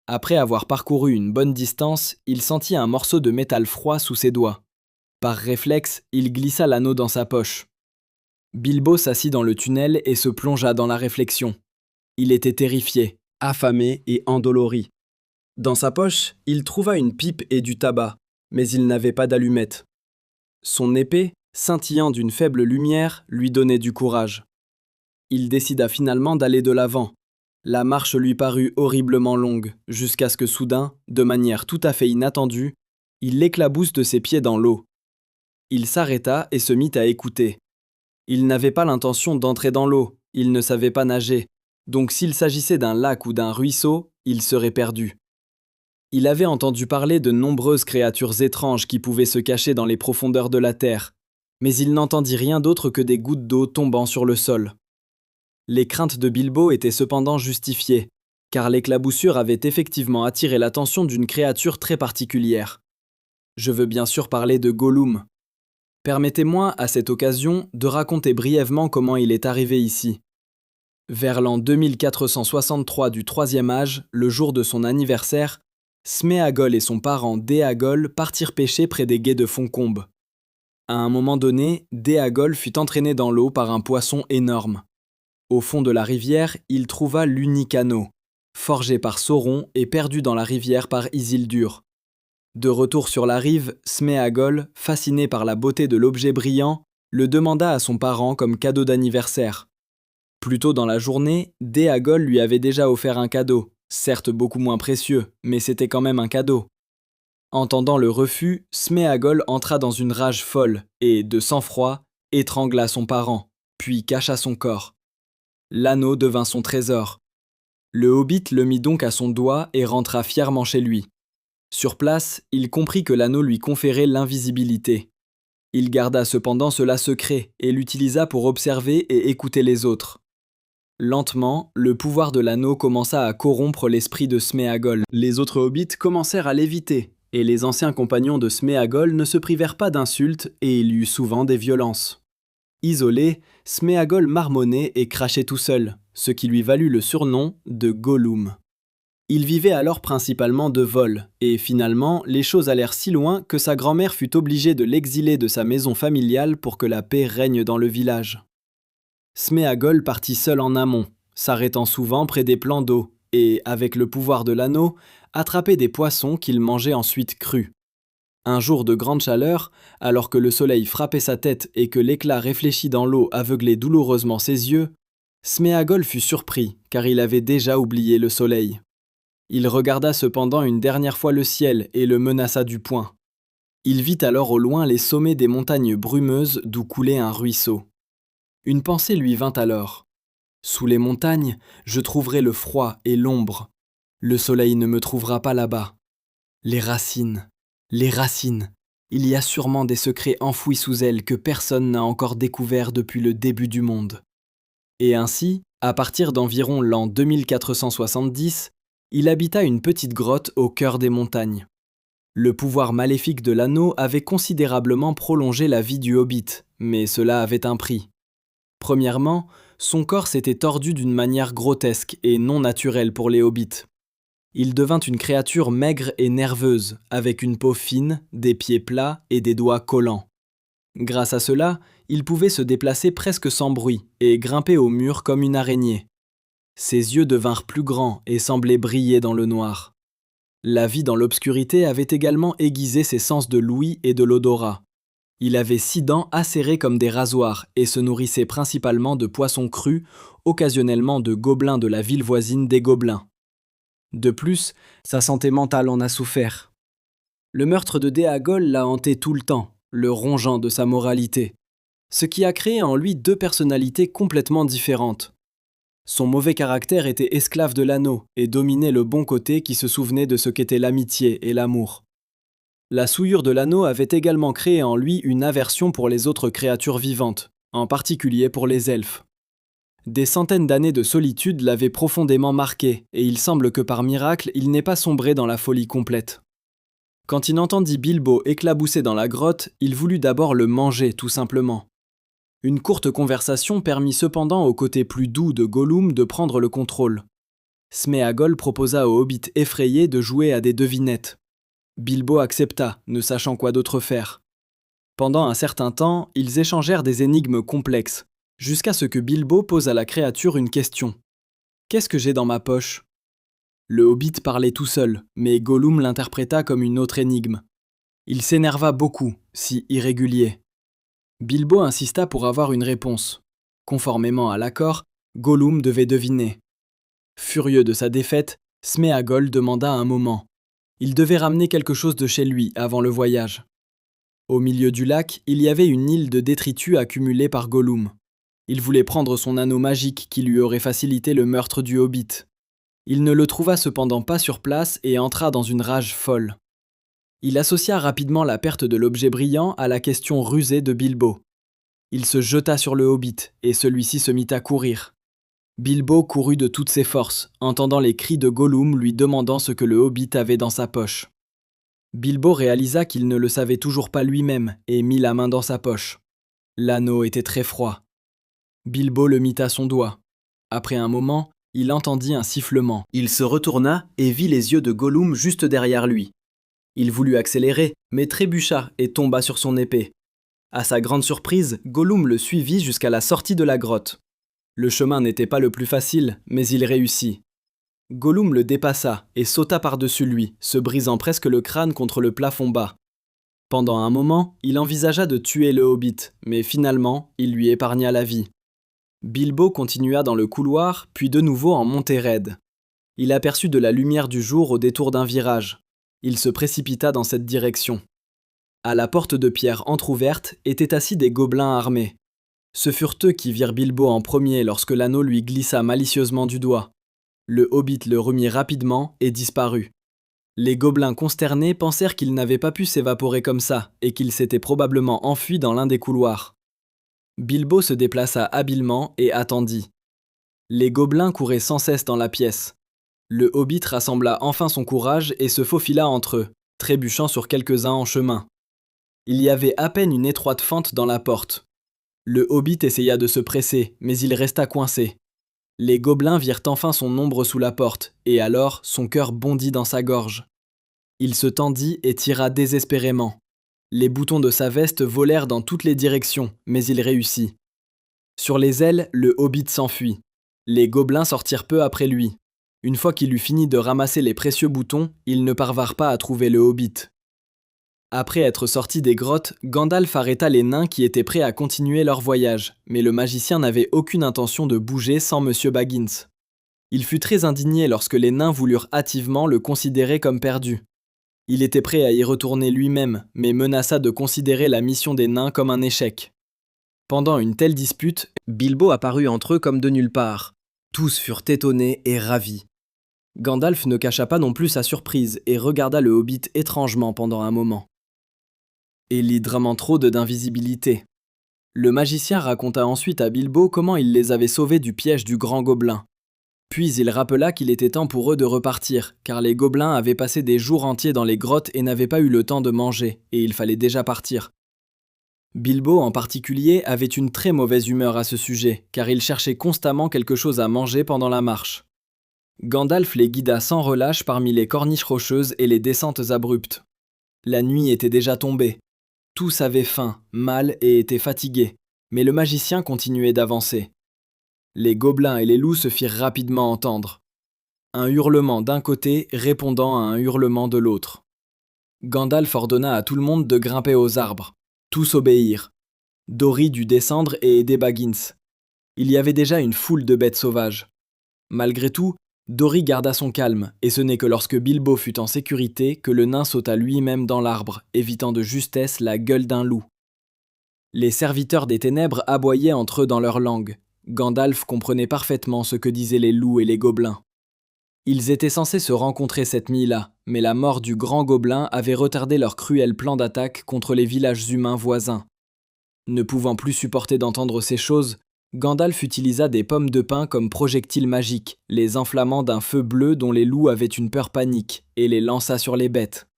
Après avoir parcouru une bonne distance, il sentit un morceau de métal froid sous ses doigts. Par réflexe, il glissa l'anneau dans sa poche. Bilbo s'assit dans le tunnel et se plongea dans la réflexion. Il était terrifié, affamé et endolori. Dans sa poche, il trouva une pipe et du tabac, mais il n'avait pas d'allumette. Son épée, scintillant d'une faible lumière, lui donnait du courage. Il décida finalement d'aller de l'avant. La marche lui parut horriblement longue, jusqu'à ce que soudain, de manière tout à fait inattendue, il l'éclabousse de ses pieds dans l'eau. Il s'arrêta et se mit à écouter. Il n'avait pas l'intention d'entrer dans l'eau, il ne savait pas nager, donc s'il s'agissait d'un lac ou d'un ruisseau, il serait perdu. Il avait entendu parler de nombreuses créatures étranges qui pouvaient se cacher dans les profondeurs de la terre, mais il n'entendit rien d'autre que des gouttes d'eau tombant sur le sol. Les craintes de Bilbo étaient cependant justifiées, car l'éclaboussure avait effectivement attiré l'attention d'une créature très particulière. Je veux bien sûr parler de Gollum. Permettez-moi, à cette occasion, de raconter brièvement comment il est arrivé ici. Vers l'an 2463 du Troisième Âge, le jour de son anniversaire, Sméagol et son parent Déagol partirent pêcher près des gués de Foncombe. À un moment donné, Déagol fut entraîné dans l'eau par un poisson énorme. Au fond de la rivière, il trouva l'unique anneau, forgé par Sauron et perdu dans la rivière par Isildur. De retour sur la rive, Sméagol, fasciné par la beauté de l'objet brillant, le demanda à son parent comme cadeau d'anniversaire. Plus tôt dans la journée, Déagol lui avait déjà offert un cadeau, certes beaucoup moins précieux, mais c'était quand même un cadeau. Entendant le refus, Sméagol entra dans une rage folle et, de sang-froid, étrangla son parent, puis cacha son corps. L'anneau devint son trésor. Le hobbit le mit donc à son doigt et rentra fièrement chez lui. Sur place, il comprit que l'anneau lui conférait l'invisibilité. Il garda cependant cela secret et l'utilisa pour observer et écouter les autres. Lentement, le pouvoir de l'anneau commença à corrompre l'esprit de Sméagol. Les autres hobbits commencèrent à l'éviter, et les anciens compagnons de Sméagol ne se privèrent pas d'insultes et il y eut souvent des violences. Isolé, Sméagol marmonnait et crachait tout seul, ce qui lui valut le surnom de Gollum. Il vivait alors principalement de vol, et finalement, les choses allèrent si loin que sa grand-mère fut obligée de l'exiler de sa maison familiale pour que la paix règne dans le village. Sméagol partit seul en amont, s'arrêtant souvent près des plans d'eau, et, avec le pouvoir de l'anneau, attrapait des poissons qu'il mangeait ensuite crus. Un jour de grande chaleur, alors que le soleil frappait sa tête et que l'éclat réfléchi dans l'eau aveuglait douloureusement ses yeux, Sméagol fut surpris, car il avait déjà oublié le soleil. Il regarda cependant une dernière fois le ciel et le menaça du poing. Il vit alors au loin les sommets des montagnes brumeuses d'où coulait un ruisseau. Une pensée lui vint alors. Sous les montagnes, je trouverai le froid et l'ombre. Le soleil ne me trouvera pas là-bas. Les racines, il y a sûrement des secrets enfouis sous elles que personne n'a encore découverts depuis le début du monde. Et ainsi, à partir d'environ l'an 2470, il habita une petite grotte au cœur des montagnes. Le pouvoir maléfique de l'anneau avait considérablement prolongé la vie du hobbit, mais cela avait un prix. Premièrement, son corps s'était tordu d'une manière grotesque et non naturelle pour les hobbits. Il devint une créature maigre et nerveuse, avec une peau fine, des pieds plats et des doigts collants. Grâce à cela, il pouvait se déplacer presque sans bruit et grimper au mur comme une araignée. Ses yeux devinrent plus grands et semblaient briller dans le noir. La vie dans l'obscurité avait également aiguisé ses sens de l'ouïe et de l'odorat. Il avait 6 dents acérées comme des rasoirs et se nourrissait principalement de poissons crus, occasionnellement de gobelins de la ville voisine des Gobelins. De plus, sa santé mentale en a souffert. Le meurtre de Déagol l'a hanté tout le temps, le rongeant de sa moralité, ce qui a créé en lui 2 personnalités complètement différentes. Son mauvais caractère était esclave de l'anneau et dominait le bon côté qui se souvenait de ce qu'étaient l'amitié et l'amour. La souillure de l'anneau avait également créé en lui une aversion pour les autres créatures vivantes, en particulier pour les elfes. Des centaines d'années de solitude l'avaient profondément marqué, et il semble que par miracle, il n'ait pas sombré dans la folie complète. Quand il entendit Bilbo éclabousser dans la grotte, il voulut d'abord le manger, tout simplement. Une courte conversation permit cependant au côté plus doux de Gollum de prendre le contrôle. Sméagol proposa au hobbit effrayé de jouer à des devinettes. Bilbo accepta, ne sachant quoi d'autre faire. Pendant un certain temps, ils échangèrent des énigmes complexes, jusqu'à ce que Bilbo pose à la créature une question. « Qu'est-ce que j'ai dans ma poche ?» Le hobbit parlait tout seul, mais Gollum l'interpréta comme une autre énigme. Il s'énerva beaucoup, si irrégulier. Bilbo insista pour avoir une réponse. Conformément à l'accord, Gollum devait deviner. Furieux de sa défaite, Sméagol demanda un moment. Il devait ramener quelque chose de chez lui avant le voyage. Au milieu du lac, il y avait une île de détritus accumulée par Gollum. Il voulait prendre son anneau magique qui lui aurait facilité le meurtre du hobbit. Il ne le trouva cependant pas sur place et entra dans une rage folle. Il associa rapidement la perte de l'objet brillant à la question rusée de Bilbo. Il se jeta sur le hobbit et celui-ci se mit à courir. Bilbo courut de toutes ses forces, entendant les cris de Gollum lui demandant ce que le hobbit avait dans sa poche. Bilbo réalisa qu'il ne le savait toujours pas lui-même et mit la main dans sa poche. L'anneau était très froid. Bilbo le mit à son doigt. Après un moment, il entendit un sifflement. Il se retourna et vit les yeux de Gollum juste derrière lui. Il voulut accélérer, mais trébucha et tomba sur son épée. À sa grande surprise, Gollum le suivit jusqu'à la sortie de la grotte. Le chemin n'était pas le plus facile, mais il réussit. Gollum le dépassa et sauta par-dessus lui, se brisant presque le crâne contre le plafond bas. Pendant un moment, il envisagea de tuer le hobbit, mais finalement, il lui épargna la vie. Bilbo continua dans le couloir, puis de nouveau en montée raide. Il aperçut de la lumière du jour au détour d'un virage. Il se précipita dans cette direction. À la porte de pierre entr'ouverte étaient assis des gobelins armés. Ce furent eux qui virent Bilbo en premier lorsque l'anneau lui glissa malicieusement du doigt. Le hobbit le remit rapidement et disparut. Les gobelins consternés pensèrent qu'il n'avait pas pu s'évaporer comme ça et qu'il s'était probablement enfui dans l'un des couloirs. Bilbo se déplaça habilement et attendit. Les gobelins couraient sans cesse dans la pièce. Le hobbit rassembla enfin son courage et se faufila entre eux, trébuchant sur quelques-uns en chemin. Il y avait à peine une étroite fente dans la porte. Le hobbit essaya de se presser, mais il resta coincé. Les gobelins virent enfin son ombre sous la porte, et alors son cœur bondit dans sa gorge. Il se tendit et tira désespérément. Les boutons de sa veste volèrent dans toutes les directions, mais il réussit. Sur les ailes, le hobbit s'enfuit. Les gobelins sortirent peu après lui. Une fois qu'il eut fini de ramasser les précieux boutons, ils ne parvinrent pas à trouver le hobbit. Après être sorti des grottes, Gandalf arrêta les nains qui étaient prêts à continuer leur voyage, mais le magicien n'avait aucune intention de bouger sans Monsieur Baggins. Il fut très indigné lorsque les nains voulurent hâtivement le considérer comme perdu. Il était prêt à y retourner lui-même, mais menaça de considérer la mission des nains comme un échec. Pendant une telle dispute, Bilbo apparut entre eux comme de nulle part. Tous furent étonnés et ravis. Gandalf ne cacha pas non plus sa surprise et regarda le hobbit étrangement pendant un moment. Élydre d'invisibilité. Le magicien raconta ensuite à Bilbo comment il les avait sauvés du piège du grand gobelin. Puis il rappela qu'il était temps pour eux de repartir, car les gobelins avaient passé des jours entiers dans les grottes et n'avaient pas eu le temps de manger, et il fallait déjà partir. Bilbo en particulier avait une très mauvaise humeur à ce sujet, car il cherchait constamment quelque chose à manger pendant la marche. Gandalf les guida sans relâche parmi les corniches rocheuses et les descentes abruptes. La nuit était déjà tombée. Tous avaient faim, mal et étaient fatigués, mais le magicien continuait d'avancer. Les gobelins et les loups se firent rapidement entendre. Un hurlement d'un côté répondant à un hurlement de l'autre. Gandalf ordonna à tout le monde de grimper aux arbres. Tous obéirent. Dori dut descendre et aider Baggins. Il y avait déjà une foule de bêtes sauvages. Malgré tout, Dori garda son calme, et ce n'est que lorsque Bilbo fut en sécurité que le nain sauta lui-même dans l'arbre, évitant de justesse la gueule d'un loup. Les serviteurs des ténèbres aboyaient entre eux dans leur langue. Gandalf comprenait parfaitement ce que disaient les loups et les gobelins. Ils étaient censés se rencontrer cette nuit-là, mais la mort du grand gobelin avait retardé leur cruel plan d'attaque contre les villages humains voisins. Ne pouvant plus supporter d'entendre ces choses, Gandalf utilisa des pommes de pin comme projectiles magiques, les enflammant d'un feu bleu dont les loups avaient une peur panique, et les lança sur les bêtes.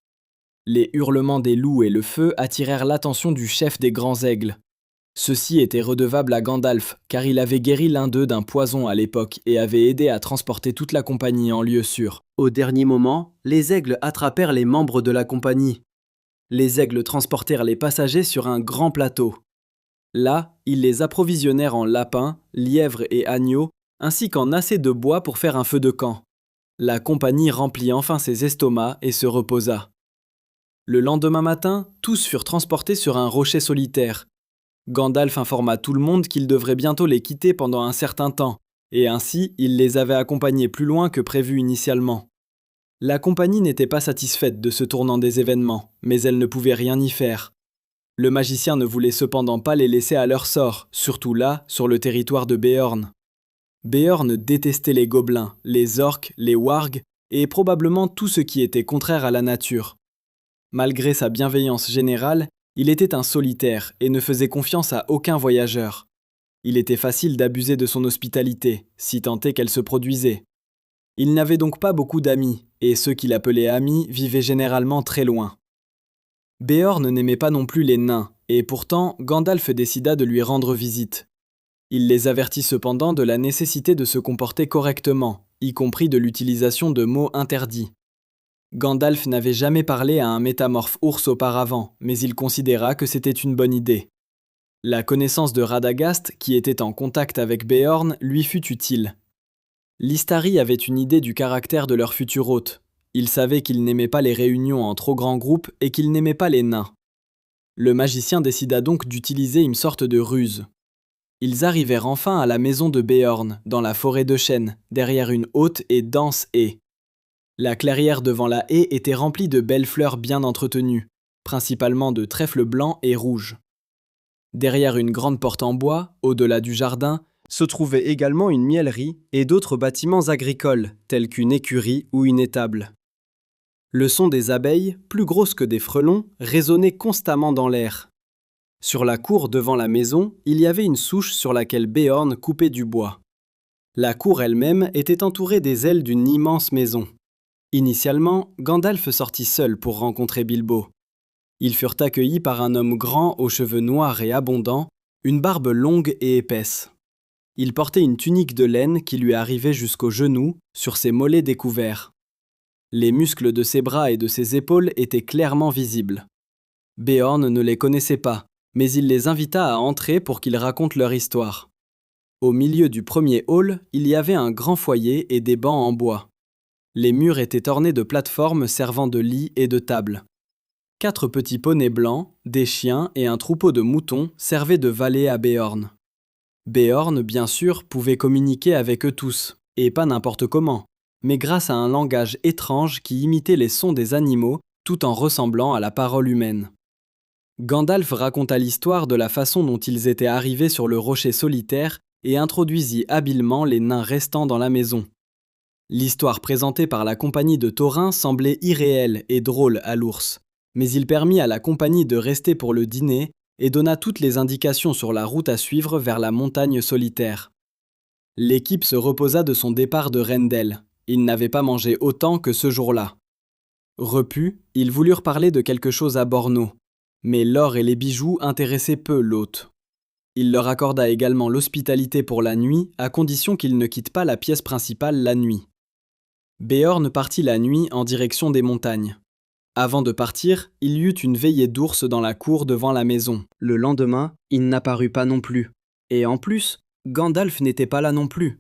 Les hurlements des loups et le feu attirèrent l'attention du chef des grands aigles. Ceux-ci étaient redevables à Gandalf, car il avait guéri l'un d'eux d'un poison à l'époque et avait aidé à transporter toute la compagnie en lieu sûr. Au dernier moment, les aigles attrapèrent les membres de la compagnie. Les aigles transportèrent les passagers sur un grand plateau. Là, ils les approvisionnèrent en lapins, lièvres et agneaux, ainsi qu'en assez de bois pour faire un feu de camp. La compagnie remplit enfin ses estomacs et se reposa. Le lendemain matin, tous furent transportés sur un rocher solitaire. Gandalf informa tout le monde qu'il devrait bientôt les quitter pendant un certain temps, et ainsi il les avait accompagnés plus loin que prévu initialement. La compagnie n'était pas satisfaite de ce tournant des événements, mais elle ne pouvait rien y faire. Le magicien ne voulait cependant pas les laisser à leur sort, surtout là, sur le territoire de Béorn. Beorn détestait les gobelins, les orques, les wargs et probablement tout ce qui était contraire à la nature. Malgré sa bienveillance générale, il était un solitaire et ne faisait confiance à aucun voyageur. Il était facile d'abuser de son hospitalité, si tant est qu'elle se produisait. Il n'avait donc pas beaucoup d'amis, et ceux qu'il appelait amis vivaient généralement très loin. Beorn n'aimait pas non plus les nains, et pourtant Gandalf décida de lui rendre visite. Il les avertit cependant de la nécessité de se comporter correctement, y compris de l'utilisation de mots interdits. Gandalf n'avait jamais parlé à un métamorphe ours auparavant, mais il considéra que c'était une bonne idée. La connaissance de Radagast, qui était en contact avec Beorn, lui fut utile. L'Istari avait une idée du caractère de leur futur hôte. Il savait qu'il n'aimait pas les réunions en trop grands groupes et qu'il n'aimait pas les nains. Le magicien décida donc d'utiliser une sorte de ruse. Ils arrivèrent enfin à la maison de Beorn, dans la forêt de chênes, derrière une haute et dense haie. La clairière devant la haie était remplie de belles fleurs bien entretenues, principalement de trèfles blancs et rouges. Derrière une grande porte en bois, au-delà du jardin, se trouvait également une miellerie et d'autres bâtiments agricoles, tels qu'une écurie ou une étable. Le son des abeilles, plus grosses que des frelons, résonnait constamment dans l'air. Sur la cour devant la maison, il y avait une souche sur laquelle Beorn coupait du bois. La cour elle-même était entourée des ailes d'une immense maison. Initialement, Gandalf sortit seul pour rencontrer Bilbo. Ils furent accueillis par un homme grand aux cheveux noirs et abondants, une barbe longue et épaisse. Il portait une tunique de laine qui lui arrivait jusqu'aux genoux, sur ses mollets découverts. Les muscles de ses bras et de ses épaules étaient clairement visibles. Beorn ne les connaissait pas, mais il les invita à entrer pour qu'ils racontent leur histoire. Au milieu du premier hall, il y avait un grand foyer et des bancs en bois. Les murs étaient ornés de plateformes servant de lit et de table. 4 petits poneys blancs, des chiens et un troupeau de moutons servaient de valet à Beorn. Beorn, bien sûr, pouvait communiquer avec eux tous, et pas n'importe comment, mais grâce à un langage étrange qui imitait les sons des animaux tout en ressemblant à la parole humaine. Gandalf raconta l'histoire de la façon dont ils étaient arrivés sur le rocher solitaire et introduisit habilement les nains restants dans la maison. L'histoire présentée par la compagnie de taurins semblait irréelle et drôle à l'ours, mais il permit à la compagnie de rester pour le dîner et donna toutes les indications sur la route à suivre vers la montagne solitaire. L'équipe se reposa de son départ de Rendell. Ils n'avaient pas mangé autant que ce jour-là. Repus, ils voulurent parler de quelque chose à Borno, mais l'or et les bijoux intéressaient peu l'hôte. Il leur accorda également l'hospitalité pour la nuit, à condition qu'ils ne quittent pas la pièce principale la nuit. Beorn partit la nuit en direction des montagnes. Avant de partir, il y eut une veillée d'ours dans la cour devant la maison. Le lendemain, il n'apparut pas non plus. Et en plus, Gandalf n'était pas là non plus.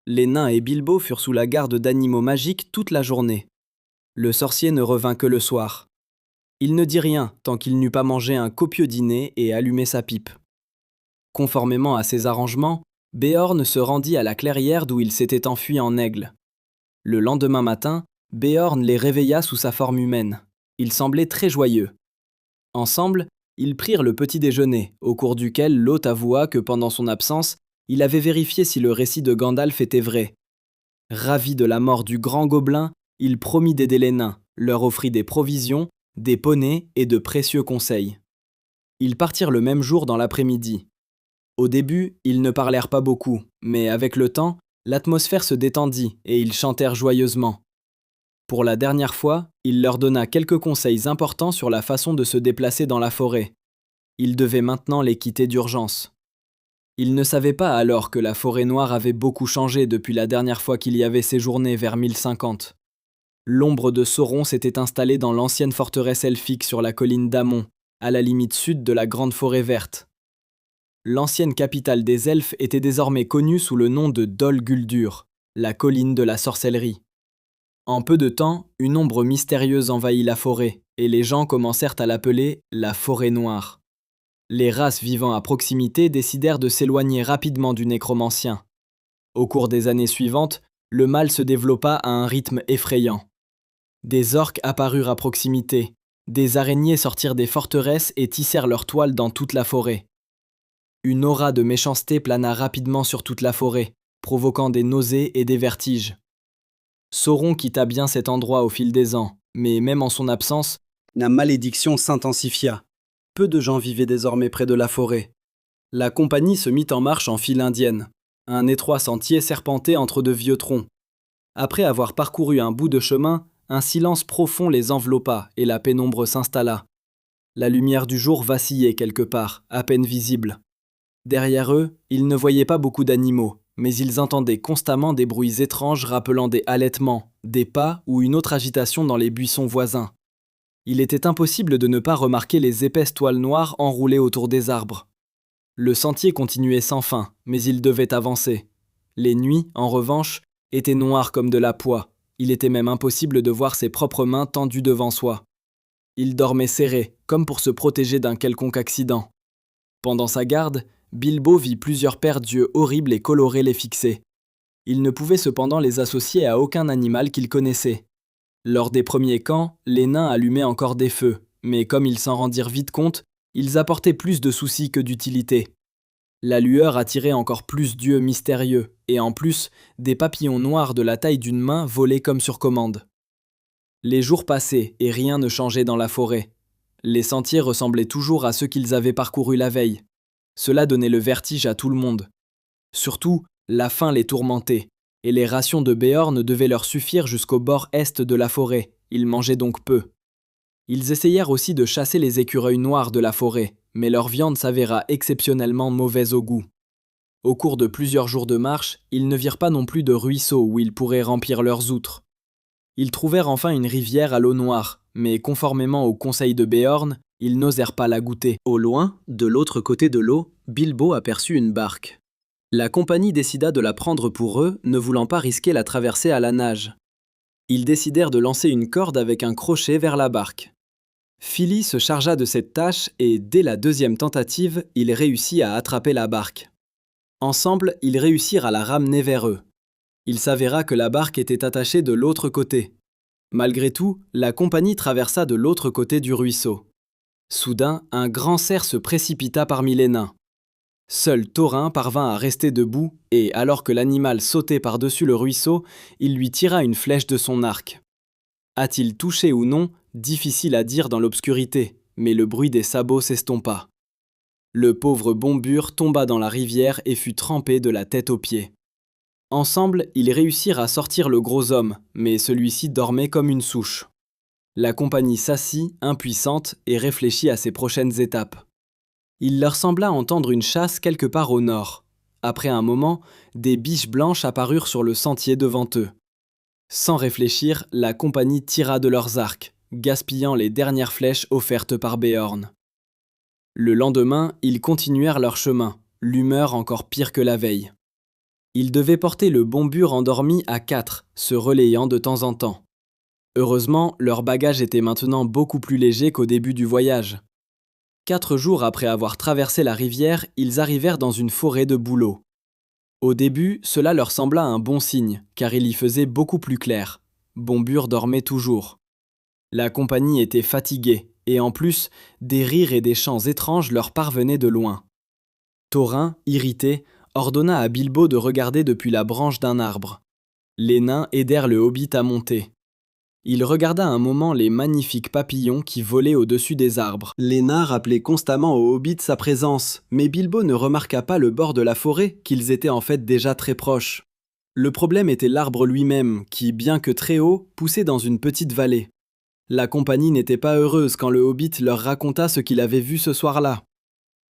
Les nains et Bilbo furent sous la garde d'animaux magiques toute la journée. Le sorcier ne revint que le soir. Il ne dit rien tant qu'il n'eut pas mangé un copieux dîner et allumé sa pipe. Conformément à ses arrangements, Beorn se rendit à la clairière d'où il s'était enfui en aigle. Le lendemain matin, Beorn les réveilla sous sa forme humaine. Il semblait très joyeux. Ensemble, ils prirent le petit déjeuner, au cours duquel l'hôte avoua que pendant son absence, il avait vérifié si le récit de Gandalf était vrai. Ravi de la mort du grand gobelin, il promit d'aider les nains, leur offrit des provisions, des poneys et de précieux conseils. Ils partirent le même jour dans l'après-midi. Au début, ils ne parlèrent pas beaucoup, mais avec le temps, l'atmosphère se détendit et ils chantèrent joyeusement. Pour la dernière fois, il leur donna quelques conseils importants sur la façon de se déplacer dans la forêt. Ils devaient maintenant les quitter d'urgence. Ils ne savaient pas alors que la forêt noire avait beaucoup changé depuis la dernière fois qu'il y avait séjourné vers 1050. L'ombre de Sauron s'était installée dans l'ancienne forteresse elfique sur la colline d'Amon, à la limite sud de la grande forêt verte. L'ancienne capitale des elfes était désormais connue sous le nom de Dol Guldur, la colline de la sorcellerie. En peu de temps, une ombre mystérieuse envahit la forêt, et les gens commencèrent à l'appeler la forêt noire. Les races vivant à proximité décidèrent de s'éloigner rapidement du nécromancien. Au cours des années suivantes, le mal se développa à un rythme effrayant. Des orques apparurent à proximité, des araignées sortirent des forteresses et tissèrent leurs toiles dans toute la forêt. Une aura de méchanceté plana rapidement sur toute la forêt, provoquant des nausées et des vertiges. Sauron quitta bien cet endroit au fil des ans, mais même en son absence, la malédiction s'intensifia. Peu de gens vivaient désormais près de la forêt. La compagnie se mit en marche en file indienne. Un étroit sentier serpentait entre de vieux troncs. Après avoir parcouru un bout de chemin, un silence profond les enveloppa et la pénombre s'installa. La lumière du jour vacillait quelque part, à peine visible. Derrière eux, ils ne voyaient pas beaucoup d'animaux, mais ils entendaient constamment des bruits étranges rappelant des halètements, des pas ou une autre agitation dans les buissons voisins. Il était impossible de ne pas remarquer les épaisses toiles noires enroulées autour des arbres. Le sentier continuait sans fin, mais il devait avancer. Les nuits, en revanche, étaient noires comme de la poix. Il était même impossible de voir ses propres mains tendues devant soi. Il dormait serré, comme pour se protéger d'un quelconque accident. Pendant sa garde, Bilbo vit plusieurs paires d'yeux horribles et colorés les fixer. Il ne pouvait cependant les associer à aucun animal qu'il connaissait. Lors des premiers camps, les nains allumaient encore des feux, mais comme ils s'en rendirent vite compte, ils apportaient plus de soucis que d'utilité. La lueur attirait encore plus d'yeux mystérieux, et en plus, des papillons noirs de la taille d'une main volaient comme sur commande. Les jours passaient et rien ne changeait dans la forêt. Les sentiers ressemblaient toujours à ceux qu'ils avaient parcourus la veille. Cela donnait le vertige à tout le monde. Surtout, la faim les tourmentait, et les rations de Béorn devaient leur suffire jusqu'au bord est de la forêt. Ils mangeaient donc peu. Ils essayèrent aussi de chasser les écureuils noirs de la forêt, mais leur viande s'avéra exceptionnellement mauvaise au goût. Au cours de plusieurs jours de marche, ils ne virent pas non plus de ruisseau où ils pourraient remplir leurs outres. Ils trouvèrent enfin une rivière à l'eau noire, mais conformément au conseil de Béorn, ils n'osèrent pas la goûter. Au loin, de l'autre côté de l'eau, Bilbo aperçut une barque. La compagnie décida de la prendre pour eux, ne voulant pas risquer la traversée à la nage. Ils décidèrent de lancer une corde avec un crochet vers la barque. Fili se chargea de cette tâche et, dès la deuxième tentative, il réussit à attraper la barque. Ensemble, ils réussirent à la ramener vers eux. Il s'avéra que la barque était attachée de l'autre côté. Malgré tout, la compagnie traversa de l'autre côté du ruisseau. Soudain, un grand cerf se précipita parmi les nains. Seul Thorin parvint à rester debout et, alors que l'animal sautait par-dessus le ruisseau, il lui tira une flèche de son arc. A-t-il touché ou non, difficile à dire dans l'obscurité, mais le bruit des sabots s'estompa. Le pauvre Bombur tomba dans la rivière et fut trempé de la tête aux pieds. Ensemble, ils réussirent à sortir le gros homme, mais celui-ci dormait comme une souche. La compagnie s'assit, impuissante, et réfléchit à ses prochaines étapes. Il leur sembla entendre une chasse quelque part au nord. Après un moment, des biches blanches apparurent sur le sentier devant eux. Sans réfléchir, la compagnie tira de leurs arcs, gaspillant les dernières flèches offertes par Béorn. Le lendemain, ils continuèrent leur chemin, l'humeur encore pire que la veille. Ils devaient porter le Bombur endormi à 4, se relayant de temps en temps. Heureusement, leur bagage était maintenant beaucoup plus léger qu'au début du voyage. 4 jours après avoir traversé la rivière, ils arrivèrent dans une forêt de bouleaux. Au début, cela leur sembla un bon signe, car il y faisait beaucoup plus clair. Bombur dormait toujours. La compagnie était fatiguée, et en plus, des rires et des chants étranges leur parvenaient de loin. Thorin, irrité, ordonna à Bilbo de regarder depuis la branche d'un arbre. Les nains aidèrent le hobbit à monter. Il regarda un moment les magnifiques papillons qui volaient au-dessus des arbres. Les nains rappelaient constamment au hobbit sa présence, mais Bilbo ne remarqua pas le bord de la forêt, qu'ils étaient en fait déjà très proches. Le problème était l'arbre lui-même, qui, bien que très haut, poussait dans une petite vallée. La compagnie n'était pas heureuse quand le hobbit leur raconta ce qu'il avait vu ce soir-là.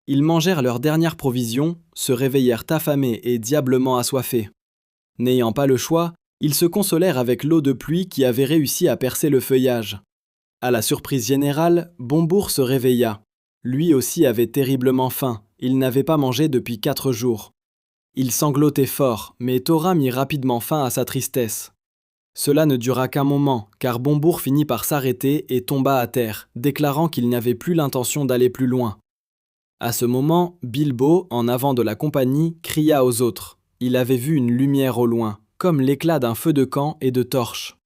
Ils mangèrent leurs dernières provisions, se réveillèrent affamés et diablement assoiffés. N'ayant pas le choix, ils se consolèrent avec l'eau de pluie qui avait réussi à percer le feuillage. À la surprise générale, Bombur se réveilla. Lui aussi avait terriblement faim, il n'avait pas mangé depuis 4 jours. Il sanglotait fort, mais Thorin mit rapidement fin à sa tristesse. Cela ne dura qu'un moment, car Bombur finit par s'arrêter et tomba à terre, déclarant qu'il n'avait plus l'intention d'aller plus loin. À ce moment, Bilbo, en avant de la compagnie, cria aux autres. Il avait vu une lumière au loin, comme l'éclat d'un feu de camp et de torches.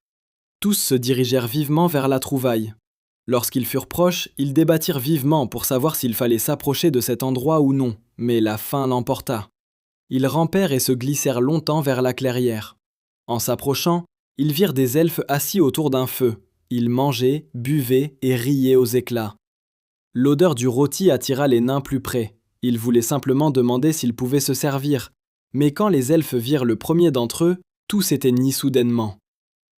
Tous se dirigèrent vivement vers la trouvaille. Lorsqu'ils furent proches, ils débattirent vivement pour savoir s'il fallait s'approcher de cet endroit ou non, mais la faim l'emporta. Ils rampèrent et se glissèrent longtemps vers la clairière. En s'approchant, ils virent des elfes assis autour d'un feu. Ils mangeaient, buvaient et riaient aux éclats. L'odeur du rôti attira les nains plus près. Ils voulaient simplement demander s'ils pouvaient se servir. Mais quand les elfes virent le premier d'entre eux, tout s'éteignit soudainement.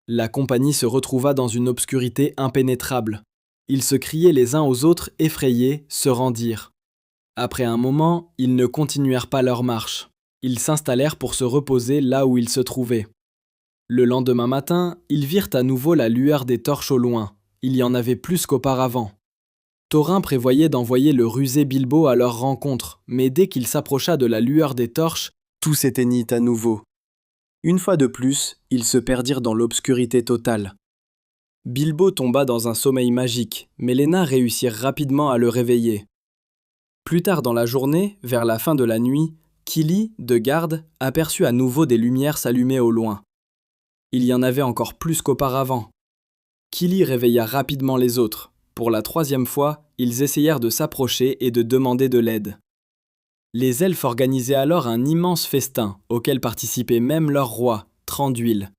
La compagnie se retrouva dans une obscurité impénétrable. Ils se criaient les uns aux autres, effrayés, se rendirent. Après un moment, ils ne continuèrent pas leur marche. Ils s'installèrent pour se reposer là où ils se trouvaient. Le lendemain matin, ils virent à nouveau la lueur des torches au loin. Il y en avait plus qu'auparavant. Thorin prévoyait d'envoyer le rusé Bilbo à leur rencontre, mais dès qu'il s'approcha de la lueur des torches, tout s'éteignit à nouveau. Une fois de plus, ils se perdirent dans l'obscurité totale. Bilbo tomba dans un sommeil magique, mais les nains réussirent rapidement à le réveiller. Plus tard dans la journée, vers la fin de la nuit, Kili, de garde, aperçut à nouveau des lumières s'allumer au loin. Il y en avait encore plus qu'auparavant. Kili réveilla rapidement les autres. Pour la troisième fois, ils essayèrent de s'approcher et de demander de l'aide. Les elfes organisaient alors un immense festin, auquel participait même leur roi, Thranduil.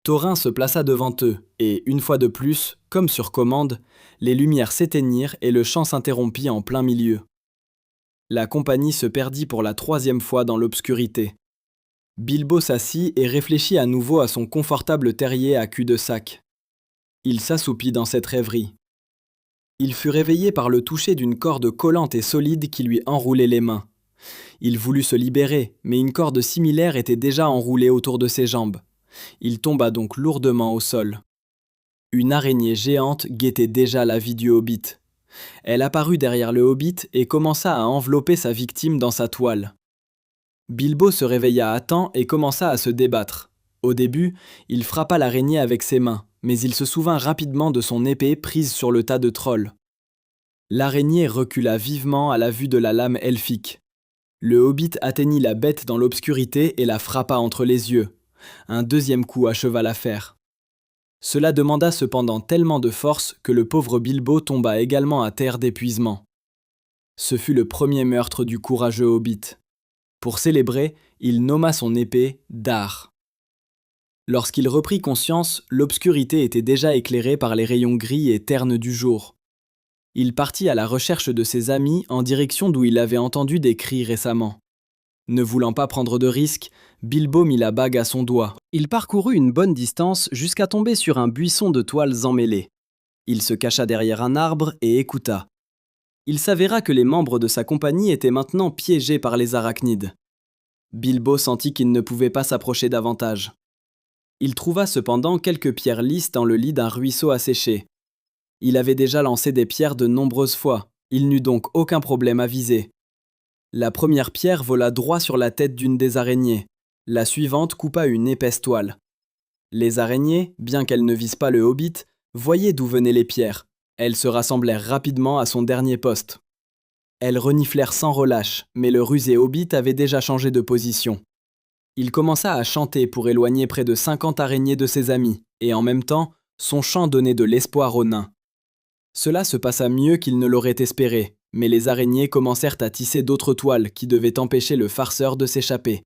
Thorin se plaça devant eux, et, une fois de plus, comme sur commande, les lumières s'éteignirent et le chant s'interrompit en plein milieu. La compagnie se perdit pour la troisième fois dans l'obscurité. Bilbo s'assit et réfléchit à nouveau à son confortable terrier à cul-de-sac. Il s'assoupit dans cette rêverie. Il fut réveillé par le toucher d'une corde collante et solide qui lui enroulait les mains. Il voulut se libérer, mais une corde similaire était déjà enroulée autour de ses jambes. Il tomba donc lourdement au sol. Une araignée géante guettait déjà la vie du hobbit. Elle apparut derrière le hobbit et commença à envelopper sa victime dans sa toile. Bilbo se réveilla à temps et commença à se débattre. Au début, il frappa l'araignée avec ses mains, mais il se souvint rapidement de son épée prise sur le tas de trolls. L'araignée recula vivement à la vue de la lame elfique. Le hobbit atteignit la bête dans l'obscurité et la frappa entre les yeux. Un deuxième coup acheva l'affaire. Cela demanda cependant tellement de force que le pauvre Bilbo tomba également à terre d'épuisement. Ce fut le premier meurtre du courageux hobbit. Pour célébrer, il nomma son épée Dar. Lorsqu'il reprit conscience, l'obscurité était déjà éclairée par les rayons gris et ternes du jour. Il partit à la recherche de ses amis en direction d'où il avait entendu des cris récemment. Ne voulant pas prendre de risques, Bilbo mit la bague à son doigt. Il parcourut une bonne distance jusqu'à tomber sur un buisson de toiles emmêlées. Il se cacha derrière un arbre et écouta. Il s'avéra que les membres de sa compagnie étaient maintenant piégés par les arachnides. Bilbo sentit qu'il ne pouvait pas s'approcher davantage. Il trouva cependant quelques pierres lisses dans le lit d'un ruisseau asséché. Il avait déjà lancé des pierres de nombreuses fois, il n'eut donc aucun problème à viser. La première pierre vola droit sur la tête d'une des araignées. La suivante coupa une épaisse toile. Les araignées, bien qu'elles ne visent pas le hobbit, voyaient d'où venaient les pierres. Elles se rassemblèrent rapidement à son dernier poste. Elles reniflèrent sans relâche, mais le rusé hobbit avait déjà changé de position. Il commença à chanter pour éloigner près de 50 araignées de ses amis, et en même temps, son chant donnait de l'espoir aux nains. Cela se passa mieux qu'il ne l'aurait espéré, mais les araignées commencèrent à tisser d'autres toiles qui devaient empêcher le farceur de s'échapper.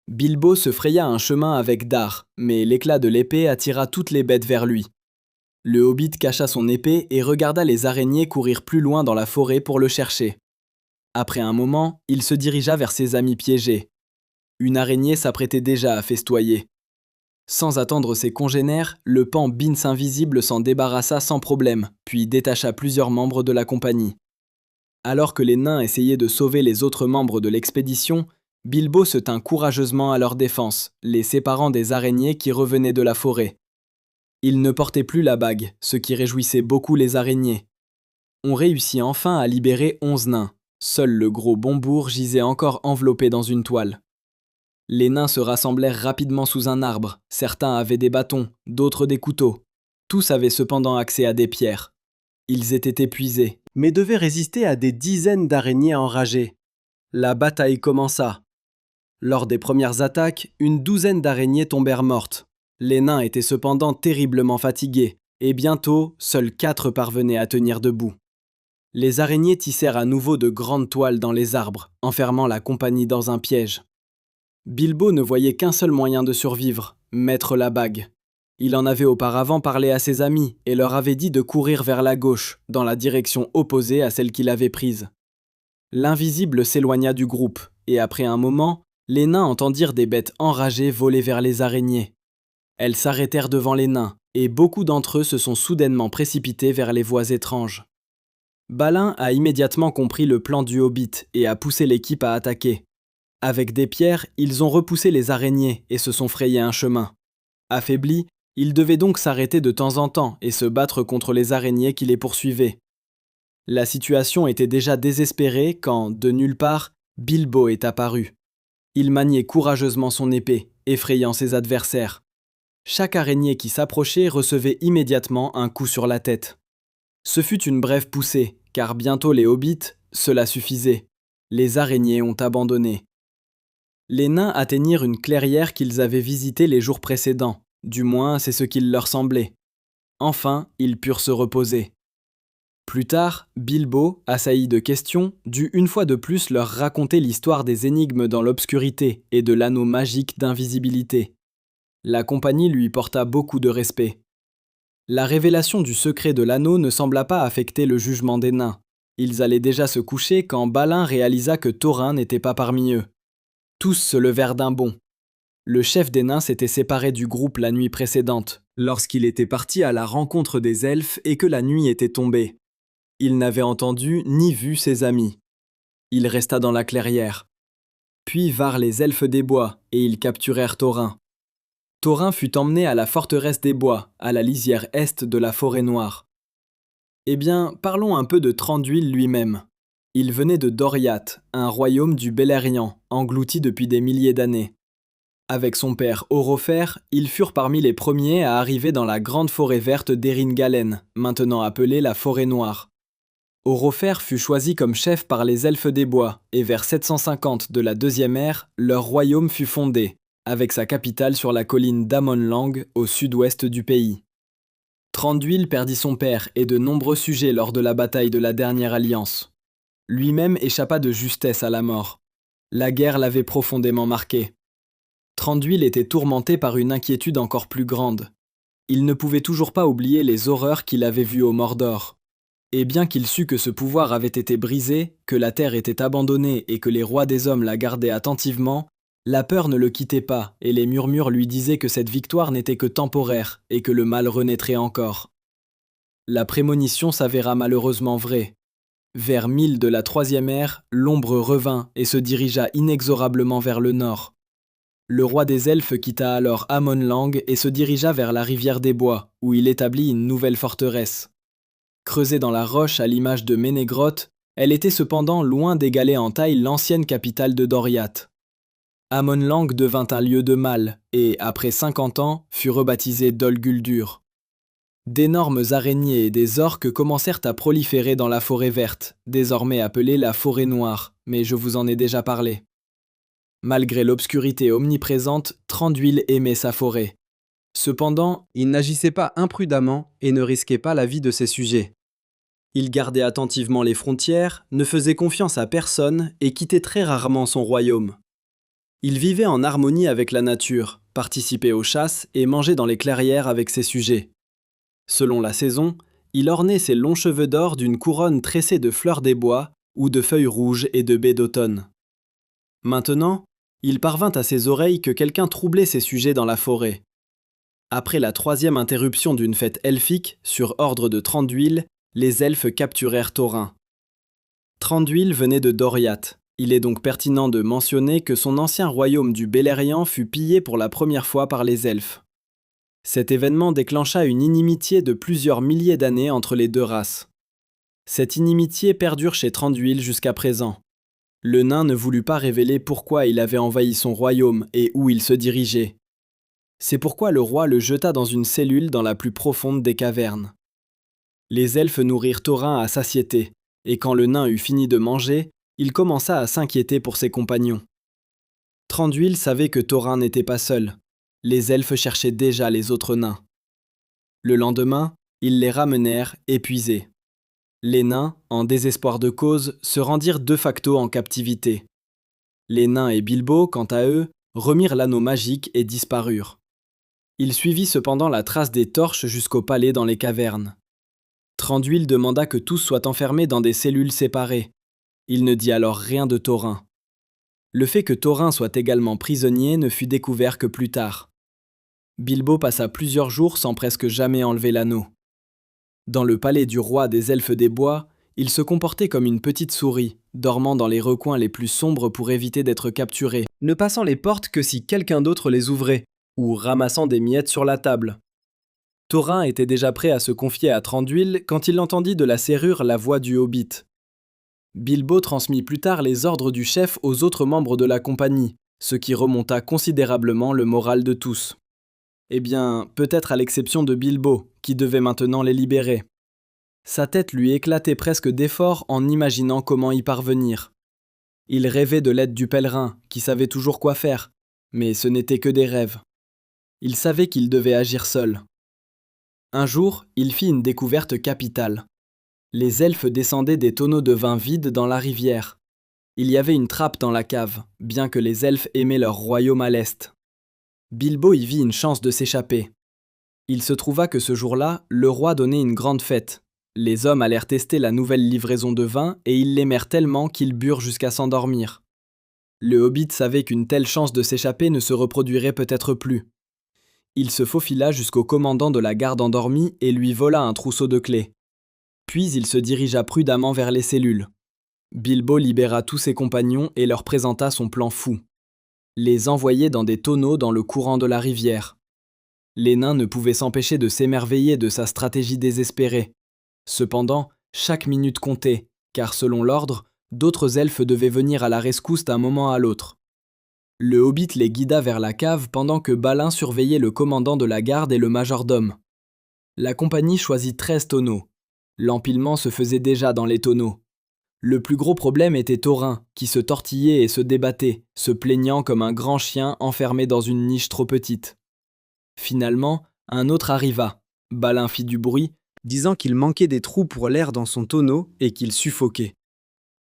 Bilbo se fraya un chemin avec Dar, mais l'éclat de l'épée attira toutes les bêtes vers lui. Le hobbit cacha son épée et regarda les araignées courir plus loin dans la forêt pour le chercher. Après un moment, il se dirigea vers ses amis piégés. Une araignée s'apprêtait déjà à festoyer. Sans attendre ses congénères, le pan Bins invisible s'en débarrassa sans problème, puis détacha plusieurs membres de la compagnie. Alors que les nains essayaient de sauver les autres membres de l'expédition, Bilbo se tint courageusement à leur défense, les séparant des araignées qui revenaient de la forêt. Il ne portait plus la bague, ce qui réjouissait beaucoup les araignées. On réussit enfin à libérer 11 nains. Seul le gros Bombour gisait encore enveloppé dans une toile. Les nains se rassemblèrent rapidement sous un arbre. Certains avaient des bâtons, d'autres des couteaux. Tous avaient cependant accès à des pierres. Ils étaient épuisés, mais devaient résister à des dizaines d'araignées enragées. La bataille commença. Lors des premières attaques, une douzaine d'araignées tombèrent mortes. Les nains étaient cependant terriblement fatigués, et bientôt, seuls 4 parvenaient à tenir debout. Les araignées tissèrent à nouveau de grandes toiles dans les arbres, enfermant la compagnie dans un piège. Bilbo ne voyait qu'un seul moyen de survivre, mettre la bague. Il en avait auparavant parlé à ses amis et leur avait dit de courir vers la gauche, dans la direction opposée à celle qu'il avait prise. L'invisible s'éloigna du groupe, et après un moment, les nains entendirent des bêtes enragées voler vers les araignées. Elles s'arrêtèrent devant les nains, et beaucoup d'entre eux se sont soudainement précipités vers les voies étranges. Balin a immédiatement compris le plan du Hobbit et a poussé l'équipe à attaquer. Avec des pierres, ils ont repoussé les araignées et se sont frayés un chemin. Affaiblis, ils devaient donc s'arrêter de temps en temps et se battre contre les araignées qui les poursuivaient. La situation était déjà désespérée quand, de nulle part, Bilbo est apparu. Il maniait courageusement son épée, effrayant ses adversaires. Chaque araignée qui s'approchait recevait immédiatement un coup sur la tête. Ce fut une brève poussée, car bientôt les hobbits, cela suffisait. Les araignées ont abandonné. Les nains atteignirent une clairière qu'ils avaient visitée les jours précédents, du moins c'est ce qu'il leur semblait. Enfin, ils purent se reposer. Plus tard, Bilbo, assailli de questions, dut une fois de plus leur raconter l'histoire des énigmes dans l'obscurité et de l'anneau magique d'invisibilité. La compagnie lui porta beaucoup de respect. La révélation du secret de l'anneau ne sembla pas affecter le jugement des nains. Ils allaient déjà se coucher quand Balin réalisa que Thorin n'était pas parmi eux. Tous se levèrent d'un bond. Le chef des nains s'était séparé du groupe la nuit précédente, lorsqu'il était parti à la rencontre des elfes et que la nuit était tombée. Il n'avait entendu ni vu ses amis. Il resta dans la clairière. Puis vinrent les elfes des bois et ils capturèrent Thorin. Thorin fut emmené à la forteresse des bois, à la lisière est de la forêt noire. Eh bien, parlons un peu de Thranduil lui-même. Il venait de Doriath, un royaume du Beleriand, englouti depuis des milliers d'années. Avec son père Orofer, ils furent parmi les premiers à arriver dans la grande forêt verte d'Erin-Galen, maintenant appelée la forêt noire. Orofer fut choisi comme chef par les elfes des bois, et vers 750 de la deuxième ère, leur royaume fut fondé, avec sa capitale sur la colline d'Amon-Lang, au sud-ouest du pays. Thranduil perdit son père et de nombreux sujets lors de la bataille de la dernière alliance. Lui-même échappa de justesse à la mort. La guerre l'avait profondément marqué. Thranduil était tourmenté par une inquiétude encore plus grande. Il ne pouvait toujours pas oublier les horreurs qu'il avait vues au Mordor. Et bien qu'il sût que ce pouvoir avait été brisé, que la terre était abandonnée et que les rois des hommes la gardaient attentivement, la peur ne le quittait pas et les murmures lui disaient que cette victoire n'était que temporaire et que le mal renaîtrait encore. La prémonition s'avéra malheureusement vraie. Vers 1000 de la troisième ère, l'ombre revint et se dirigea inexorablement vers le nord. Le roi des elfes quitta alors Amon-Lang et se dirigea vers la rivière des bois, où il établit une nouvelle forteresse. Creusée dans la roche à l'image de Ménégrotte, elle était cependant loin d'égaler en taille l'ancienne capitale de Doriath. Amon-Lang devint un lieu de mal et, après 50 ans, fut rebaptisé Dol Guldur. D'énormes araignées et des orques commencèrent à proliférer dans la forêt verte, désormais appelée la forêt noire, mais je vous en ai déjà parlé. Malgré l'obscurité omniprésente, Thranduil aimait sa forêt. Cependant, il n'agissait pas imprudemment et ne risquait pas la vie de ses sujets. Il gardait attentivement les frontières, ne faisait confiance à personne et quittait très rarement son royaume. Il vivait en harmonie avec la nature, participait aux chasses et mangeait dans les clairières avec ses sujets. Selon la saison, il ornait ses longs cheveux d'or d'une couronne tressée de fleurs des bois ou de feuilles rouges et de baies d'automne. Maintenant, il parvint à ses oreilles que quelqu'un troublait ses sujets dans la forêt. Après la 3e interruption d'une fête elfique, sur ordre de Thranduil, les elfes capturèrent Thorin. Thranduil venait de Doriath. Il est donc pertinent de mentionner que son ancien royaume du Beleriand fut pillé pour la première fois par les elfes. Cet événement déclencha une inimitié de plusieurs milliers d'années entre les deux races. Cette inimitié perdure chez Thranduil jusqu'à présent. Le nain ne voulut pas révéler pourquoi il avait envahi son royaume et où il se dirigeait. C'est pourquoi le roi le jeta dans une cellule dans la plus profonde des cavernes. Les elfes nourrirent Thorin à satiété, et quand le nain eut fini de manger, il commença à s'inquiéter pour ses compagnons. Thranduil savait que Thorin n'était pas seul. Les elfes cherchaient déjà les autres nains. Le lendemain, ils les ramenèrent épuisés. Les nains, en désespoir de cause, se rendirent de facto en captivité. Les nains et Bilbo, quant à eux, remirent l'anneau magique et disparurent. Il suivit cependant la trace des torches jusqu'au palais dans les cavernes. Thranduil demanda que tous soient enfermés dans des cellules séparées. Il ne dit alors rien de Thorin. Le fait que Thorin soit également prisonnier ne fut découvert que plus tard. Bilbo passa plusieurs jours sans presque jamais enlever l'anneau. Dans le palais du roi des elfes des bois, il se comportait comme une petite souris, dormant dans les recoins les plus sombres pour éviter d'être capturé, ne passant les portes que si quelqu'un d'autre les ouvrait, ou ramassant des miettes sur la table. Thorin était déjà prêt à se confier à Thranduil quand il entendit de la serrure la voix du hobbit. Bilbo transmit plus tard les ordres du chef aux autres membres de la compagnie, ce qui remonta considérablement le moral de tous. Eh bien, peut-être à l'exception de Bilbo, qui devait maintenant les libérer. Sa tête lui éclatait presque d'effort en imaginant comment y parvenir. Il rêvait de l'aide du pèlerin, qui savait toujours quoi faire, mais ce n'était que des rêves. Il savait qu'il devait agir seul. Un jour, il fit une découverte capitale. Les elfes descendaient des tonneaux de vin vides dans la rivière. Il y avait une trappe dans la cave, bien que les elfes aimaient leur royaume à l'est. Bilbo y vit une chance de s'échapper. Il se trouva que ce jour-là, le roi donnait une grande fête. Les hommes allèrent tester la nouvelle livraison de vin et ils l'aimèrent tellement qu'ils burent jusqu'à s'endormir. Le hobbit savait qu'une telle chance de s'échapper ne se reproduirait peut-être plus. Il se faufila jusqu'au commandant de la garde endormie et lui vola un trousseau de clés. Puis il se dirigea prudemment vers les cellules. Bilbo libéra tous ses compagnons et leur présenta son plan fou. Les envoyer dans des tonneaux dans le courant de la rivière. Les nains ne pouvaient s'empêcher de s'émerveiller de sa stratégie désespérée. Cependant, chaque minute comptait, car selon l'ordre, d'autres elfes devaient venir à la rescousse d'un moment à l'autre. Le hobbit les guida vers la cave pendant que Balin surveillait le commandant de la garde et le majordome. La compagnie choisit 13 tonneaux. L'empilement se faisait déjà dans les tonneaux. Le plus gros problème était Thorin, qui se tortillait et se débattait, se plaignant comme un grand chien enfermé dans une niche trop petite. Finalement, un autre arriva. Balin fit du bruit, disant qu'il manquait des trous pour l'air dans son tonneau et qu'il suffoquait.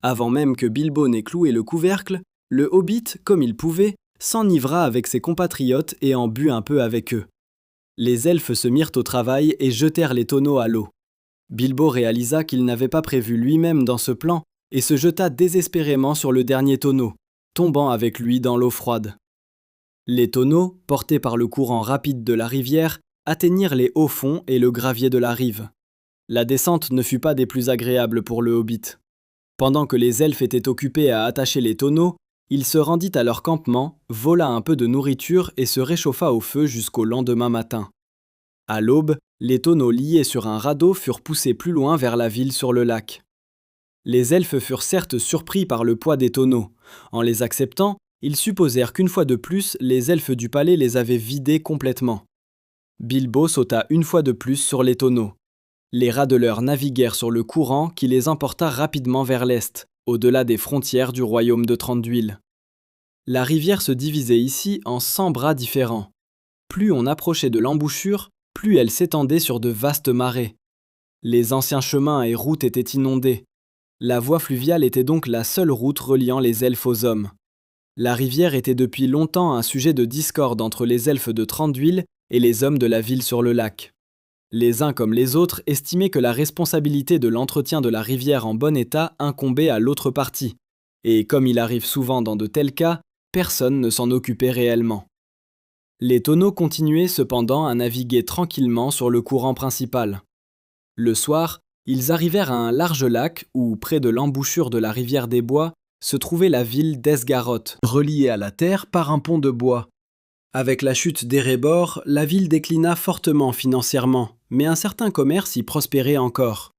Avant même que Bilbo n'ait cloué le couvercle, le hobbit, comme il pouvait, s'enivra avec ses compatriotes et en but un peu avec eux. Les elfes se mirent au travail et jetèrent les tonneaux à l'eau. Bilbo réalisa qu'il n'avait pas prévu lui-même dans ce plan et se jeta désespérément sur le dernier tonneau, tombant avec lui dans l'eau froide. Les tonneaux, portés par le courant rapide de la rivière, atteignirent les hauts fonds et le gravier de la rive. La descente ne fut pas des plus agréables pour le hobbit. Pendant que les elfes étaient occupés à attacher les tonneaux, il se rendit à leur campement, vola un peu de nourriture et se réchauffa au feu jusqu'au lendemain matin. À l'aube, les tonneaux liés sur un radeau furent poussés plus loin vers la ville sur le lac. Les elfes furent certes surpris par le poids des tonneaux. En les acceptant, ils supposèrent qu'une fois de plus, les elfes du palais les avaient vidés complètement. Bilbo sauta une fois de plus sur les tonneaux. Les radeleurs naviguèrent sur le courant qui les emporta rapidement vers l'est, au-delà des frontières du royaume de Thranduil. La rivière se divisait ici en 100 bras différents. Plus on approchait de l'embouchure, plus elle s'étendait sur de vastes marais. Les anciens chemins et routes étaient inondés. La voie fluviale était donc la seule route reliant les elfes aux hommes. La rivière était depuis longtemps un sujet de discorde entre les elfes de Thranduil et les hommes de la ville sur le lac. Les uns comme les autres estimaient que la responsabilité de l'entretien de la rivière en bon état incombait à l'autre partie, et comme il arrive souvent dans de tels cas, personne ne s'en occupait réellement. Les tonneaux continuaient cependant à naviguer tranquillement sur le courant principal. Le soir, ils arrivèrent à un large lac où, près de l'embouchure de la rivière des Bois, se trouvait la ville d'Esgaroth, reliée à la terre par un pont de bois. Avec la chute d'Erebor, la ville déclina fortement financièrement, mais un certain commerce y prospérait encore.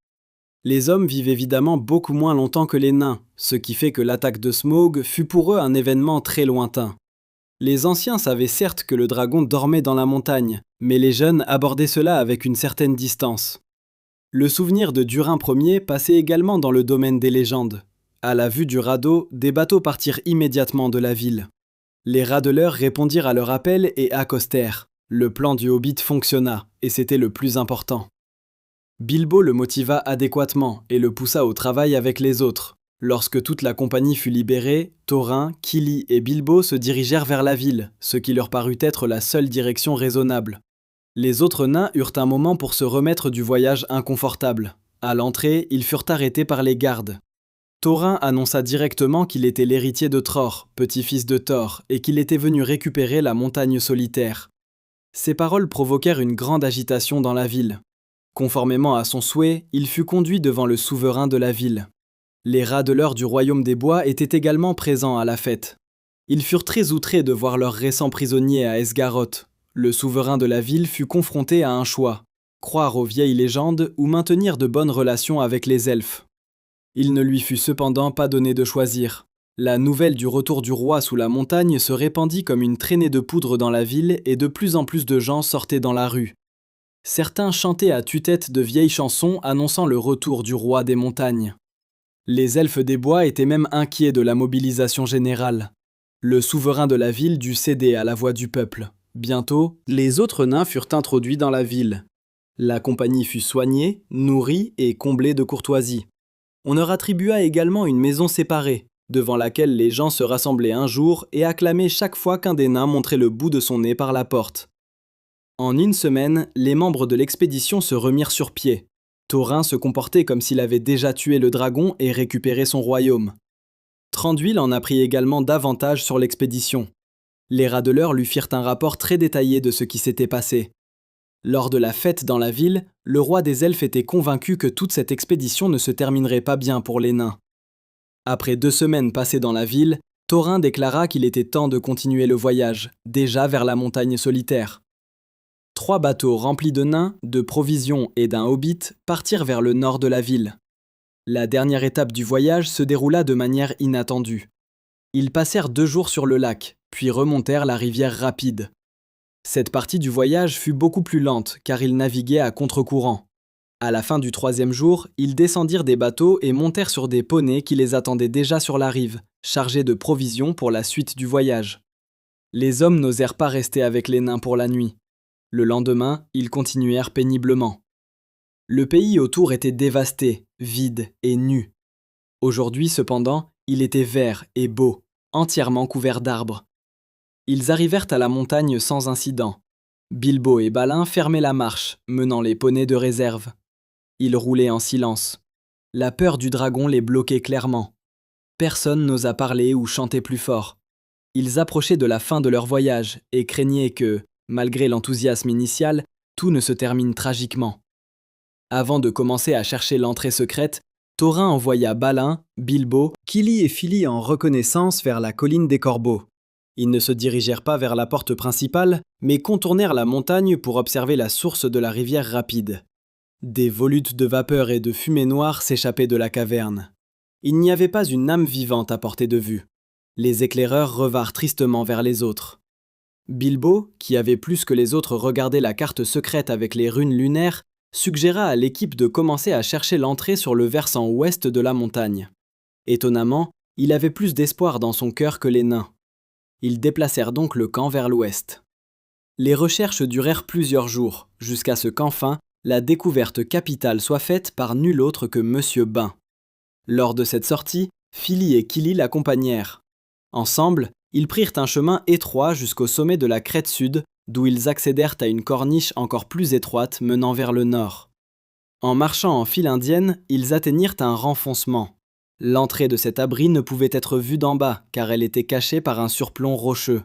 Les hommes vivent évidemment beaucoup moins longtemps que les nains, ce qui fait que l'attaque de Smaug fut pour eux un événement très lointain. Les anciens savaient certes que le dragon dormait dans la montagne, mais les jeunes abordaient cela avec une certaine distance. Le souvenir de Durin Ier passait également dans le domaine des légendes. À la vue du radeau, des bateaux partirent immédiatement de la ville. Les radeleurs répondirent à leur appel et accostèrent. Le plan du hobbit fonctionna, et c'était le plus important. Bilbo le motiva adéquatement et le poussa au travail avec les autres. Lorsque toute la compagnie fut libérée, Thorin, Kili et Bilbo se dirigèrent vers la ville, ce qui leur parut être la seule direction raisonnable. Les autres nains eurent un moment pour se remettre du voyage inconfortable. À l'entrée, ils furent arrêtés par les gardes. Thorin annonça directement qu'il était l'héritier de Tror, petit-fils de Thor, et qu'il était venu récupérer la montagne solitaire. Ces paroles provoquèrent une grande agitation dans la ville. Conformément à son souhait, il fut conduit devant le souverain de la ville. Les radeleurs du royaume des bois étaient également présents à la fête. Ils furent très outrés de voir leur récent prisonnier à Esgaroth. Le souverain de la ville fut confronté à un choix, croire aux vieilles légendes ou maintenir de bonnes relations avec les elfes. Il ne lui fut cependant pas donné de choisir. La nouvelle du retour du roi sous la montagne se répandit comme une traînée de poudre dans la ville et de plus en plus de gens sortaient dans la rue. Certains chantaient à tue-tête de vieilles chansons annonçant le retour du roi des montagnes. Les elfes des bois étaient même inquiets de la mobilisation générale. Le souverain de la ville dut céder à la voix du peuple. Bientôt, les autres nains furent introduits dans la ville. La compagnie fut soignée, nourrie et comblée de courtoisie. On leur attribua également une maison séparée, devant laquelle les gens se rassemblaient un jour et acclamaient chaque fois qu'un des nains montrait le bout de son nez par la porte. En une semaine, les membres de l'expédition se remirent sur pied. Thorin se comportait comme s'il avait déjà tué le dragon et récupéré son royaume. Thranduil en apprit également davantage sur l'expédition. Les radeleurs lui firent un rapport très détaillé de ce qui s'était passé. Lors de la fête dans la ville, le roi des elfes était convaincu que toute cette expédition ne se terminerait pas bien pour les nains. Après 2 semaines passées dans la ville, Thorin déclara qu'il était temps de continuer le voyage, déjà vers la montagne solitaire. 3 bateaux remplis de nains, de provisions et d'un hobbit partirent vers le nord de la ville. La dernière étape du voyage se déroula de manière inattendue. Ils passèrent 2 jours sur le lac, puis remontèrent la rivière rapide. Cette partie du voyage fut beaucoup plus lente car ils naviguaient à contre-courant. À la fin du 3e jour, ils descendirent des bateaux et montèrent sur des poneys qui les attendaient déjà sur la rive, chargés de provisions pour la suite du voyage. Les hommes n'osèrent pas rester avec les nains pour la nuit. Le lendemain, ils continuèrent péniblement. Le pays autour était dévasté, vide et nu. Aujourd'hui, cependant, il était vert et beau, entièrement couvert d'arbres. Ils arrivèrent à la montagne sans incident. Bilbo et Balin fermaient la marche, menant les poneys de réserve. Ils roulaient en silence. La peur du dragon les bloquait clairement. Personne n'osa parler ou chanter plus fort. Ils approchaient de la fin de leur voyage et craignaient que, malgré l'enthousiasme initial, tout ne se termine tragiquement. Avant de commencer à chercher l'entrée secrète, Thorin envoya Balin, Bilbo, Kili et Fili en reconnaissance vers la colline des Corbeaux. Ils ne se dirigèrent pas vers la porte principale, mais contournèrent la montagne pour observer la source de la rivière rapide. Des volutes de vapeur et de fumée noire s'échappaient de la caverne. Il n'y avait pas une âme vivante à portée de vue. Les éclaireurs revinrent tristement vers les autres. Bilbo, qui avait plus que les autres regardé la carte secrète avec les runes lunaires, suggéra à l'équipe de commencer à chercher l'entrée sur le versant ouest de la montagne. Étonnamment, il avait plus d'espoir dans son cœur que les nains. Ils déplacèrent donc le camp vers l'ouest. Les recherches durèrent plusieurs jours, jusqu'à ce qu'enfin, la découverte capitale soit faite par nul autre que Monsieur Bain. Lors de cette sortie, Fili et Kili l'accompagnèrent. Ensemble, ils prirent un chemin étroit jusqu'au sommet de la crête sud, d'où ils accédèrent à une corniche encore plus étroite menant vers le nord. En marchant en file indienne, ils atteignirent un renfoncement. L'entrée de cet abri ne pouvait être vue d'en bas, car elle était cachée par un surplomb rocheux.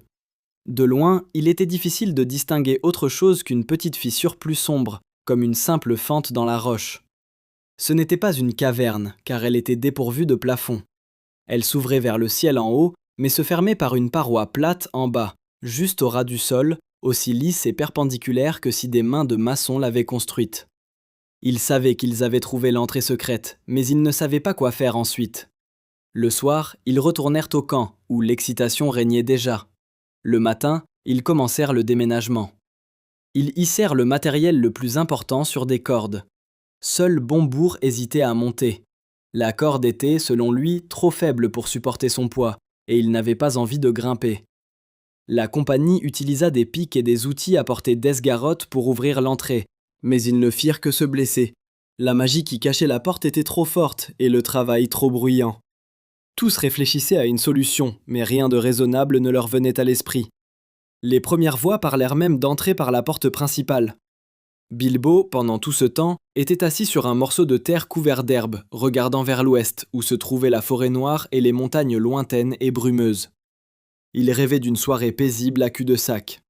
De loin, il était difficile de distinguer autre chose qu'une petite fissure plus sombre, comme une simple fente dans la roche. Ce n'était pas une caverne, car elle était dépourvue de plafond. Elle s'ouvrait vers le ciel en haut, mais se fermait par une paroi plate en bas, juste au ras du sol, aussi lisse et perpendiculaire que si des mains de maçons l'avaient construite. Ils savaient qu'ils avaient trouvé l'entrée secrète, mais ils ne savaient pas quoi faire ensuite. Le soir, ils retournèrent au camp, où l'excitation régnait déjà. Le matin, ils commencèrent le déménagement. Ils hissèrent le matériel le plus important sur des cordes. Seul Bombur hésitait à monter. La corde était, selon lui, trop faible pour supporter son poids, et il n'avait pas envie de grimper. La compagnie utilisa des pics et des outils apportés d'Esgaroth pour ouvrir l'entrée, mais ils ne firent que se blesser. La magie qui cachait la porte était trop forte et le travail trop bruyant. Tous réfléchissaient à une solution, mais rien de raisonnable ne leur venait à l'esprit. Les premières voix parlèrent même d'entrer par la porte principale. Bilbo, pendant tout ce temps, était assis sur un morceau de terre couvert d'herbe, regardant vers l'ouest, où se trouvait la forêt noire et les montagnes lointaines et brumeuses. Il rêvait d'une soirée paisible à cul-de-sac.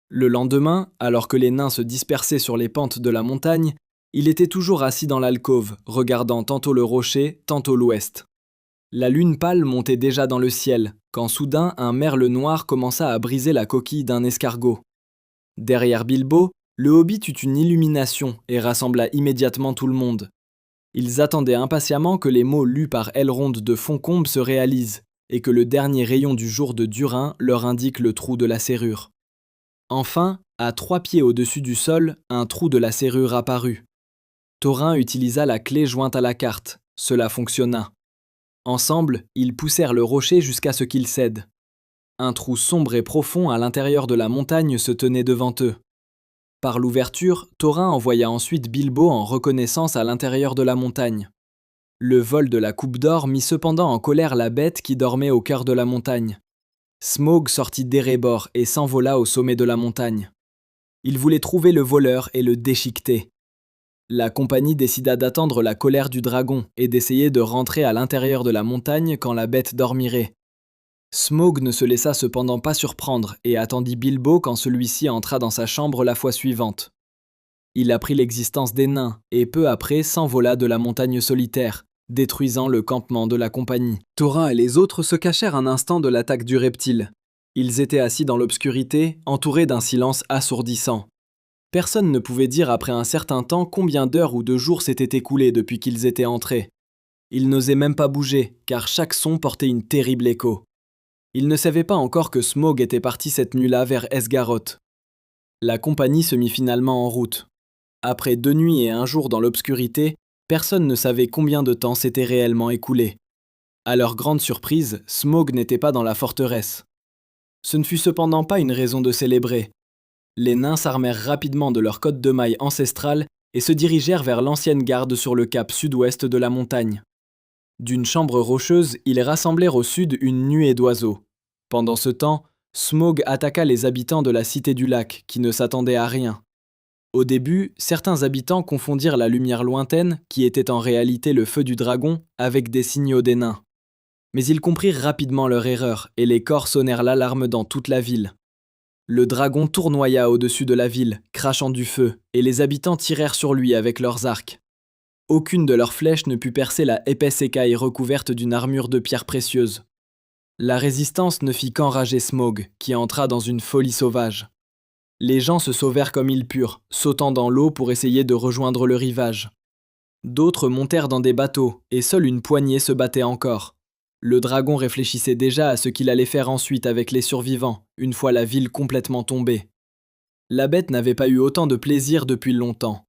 Le lendemain, alors que les nains se dispersaient sur les pentes de la montagne, il était toujours assis dans l'alcôve, regardant tantôt le rocher, tantôt l'ouest. La lune pâle montait déjà dans le ciel, quand soudain un merle noir commença à briser la coquille d'un escargot. Derrière Bilbo, le hobbit eut une illumination et rassembla immédiatement tout le monde. Ils attendaient impatiemment que les mots lus par Elrond de Fontcombe se réalisent, et que le dernier rayon du jour de Durin leur indique le trou de la serrure. Enfin, à 3 pieds au-dessus du sol, un trou de la serrure apparut. Thorin utilisa la clé jointe à la carte. Cela fonctionna. Ensemble, ils poussèrent le rocher jusqu'à ce qu'il cède. Un trou sombre et profond à l'intérieur de la montagne se tenait devant eux. Par l'ouverture, Thorin envoya ensuite Bilbo en reconnaissance à l'intérieur de la montagne. Le vol de la coupe d'or mit cependant en colère la bête qui dormait au cœur de la montagne. Smaug sortit d'Erebor et s'envola au sommet de la montagne. Il voulait trouver le voleur et le déchiqueter. La compagnie décida d'attendre la colère du dragon et d'essayer de rentrer à l'intérieur de la montagne quand la bête dormirait. Smaug ne se laissa cependant pas surprendre et attendit Bilbo quand celui-ci entra dans sa chambre la fois suivante. Il apprit l'existence des nains et peu après s'envola de la montagne solitaire, détruisant le campement de la compagnie. Thorin et les autres se cachèrent un instant de l'attaque du reptile. Ils étaient assis dans l'obscurité, entourés d'un silence assourdissant. Personne ne pouvait dire après un certain temps combien d'heures ou de jours s'étaient écoulés depuis qu'ils étaient entrés. Ils n'osaient même pas bouger, car chaque son portait une terrible écho. Ils ne savaient pas encore que Smaug était parti cette nuit-là vers Esgaroth. La compagnie se mit finalement en route. Après 2 nuits et 1 jour dans l'obscurité, personne ne savait combien de temps s'était réellement écoulé. À leur grande surprise, Smaug n'était pas dans la forteresse. Ce ne fut cependant pas une raison de célébrer. Les nains s'armèrent rapidement de leur cotte de mailles ancestrale et se dirigèrent vers l'ancienne garde sur le cap sud-ouest de la montagne. D'une chambre rocheuse, ils rassemblèrent au sud une nuée d'oiseaux. Pendant ce temps, Smaug attaqua les habitants de la Cité du Lac, qui ne s'attendaient à rien. Au début, certains habitants confondirent la lumière lointaine, qui était en réalité le feu du dragon, avec des signaux des nains. Mais ils comprirent rapidement leur erreur, et les cors sonnèrent l'alarme dans toute la ville. Le dragon tournoya au-dessus de la ville, crachant du feu, et les habitants tirèrent sur lui avec leurs arcs. Aucune de leurs flèches ne put percer la épaisse écaille recouverte d'une armure de pierres précieuses. La résistance ne fit qu'enrager Smaug, qui entra dans une folie sauvage. Les gens se sauvèrent comme ils purent, sautant dans l'eau pour essayer de rejoindre le rivage. D'autres montèrent dans des bateaux, et seule une poignée se battait encore. Le dragon réfléchissait déjà à ce qu'il allait faire ensuite avec les survivants, une fois la ville complètement tombée. La bête n'avait pas eu autant de plaisir depuis longtemps.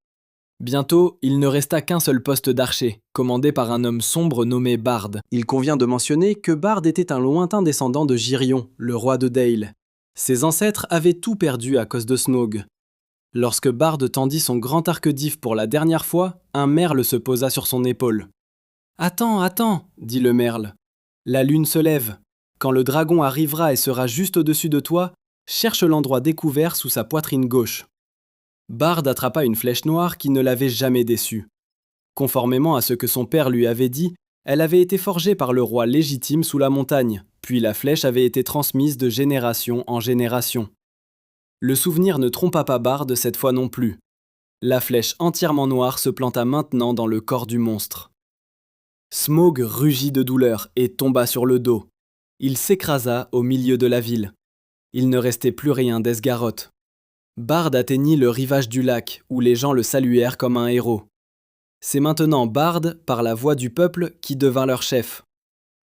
Bientôt, il ne resta qu'un seul poste d'archer, commandé par un homme sombre nommé Bard. Il convient de mentionner que Bard était un lointain descendant de Girion, le roi de Dale. Ses ancêtres avaient tout perdu à cause de Smaug. Lorsque Bard tendit son grand arc d'if pour la dernière fois, un merle se posa sur son épaule. « Attends, attends » dit le merle. « La lune se lève. Quand le dragon arrivera et sera juste au-dessus de toi, cherche l'endroit découvert sous sa poitrine gauche. » Bard attrapa une flèche noire qui ne l'avait jamais déçu. Conformément à ce que son père lui avait dit, elle avait été forgée par le roi légitime sous la montagne, puis la flèche avait été transmise de génération en génération. Le souvenir ne trompa pas Bard cette fois non plus. La flèche entièrement noire se planta maintenant dans le corps du monstre. Smaug rugit de douleur et tomba sur le dos. Il s'écrasa au milieu de la ville. Il ne restait plus rien d'Esgaroth. Bard atteignit le rivage du lac, où les gens le saluèrent comme un héros. C'est maintenant Bard, par la voix du peuple, qui devint leur chef.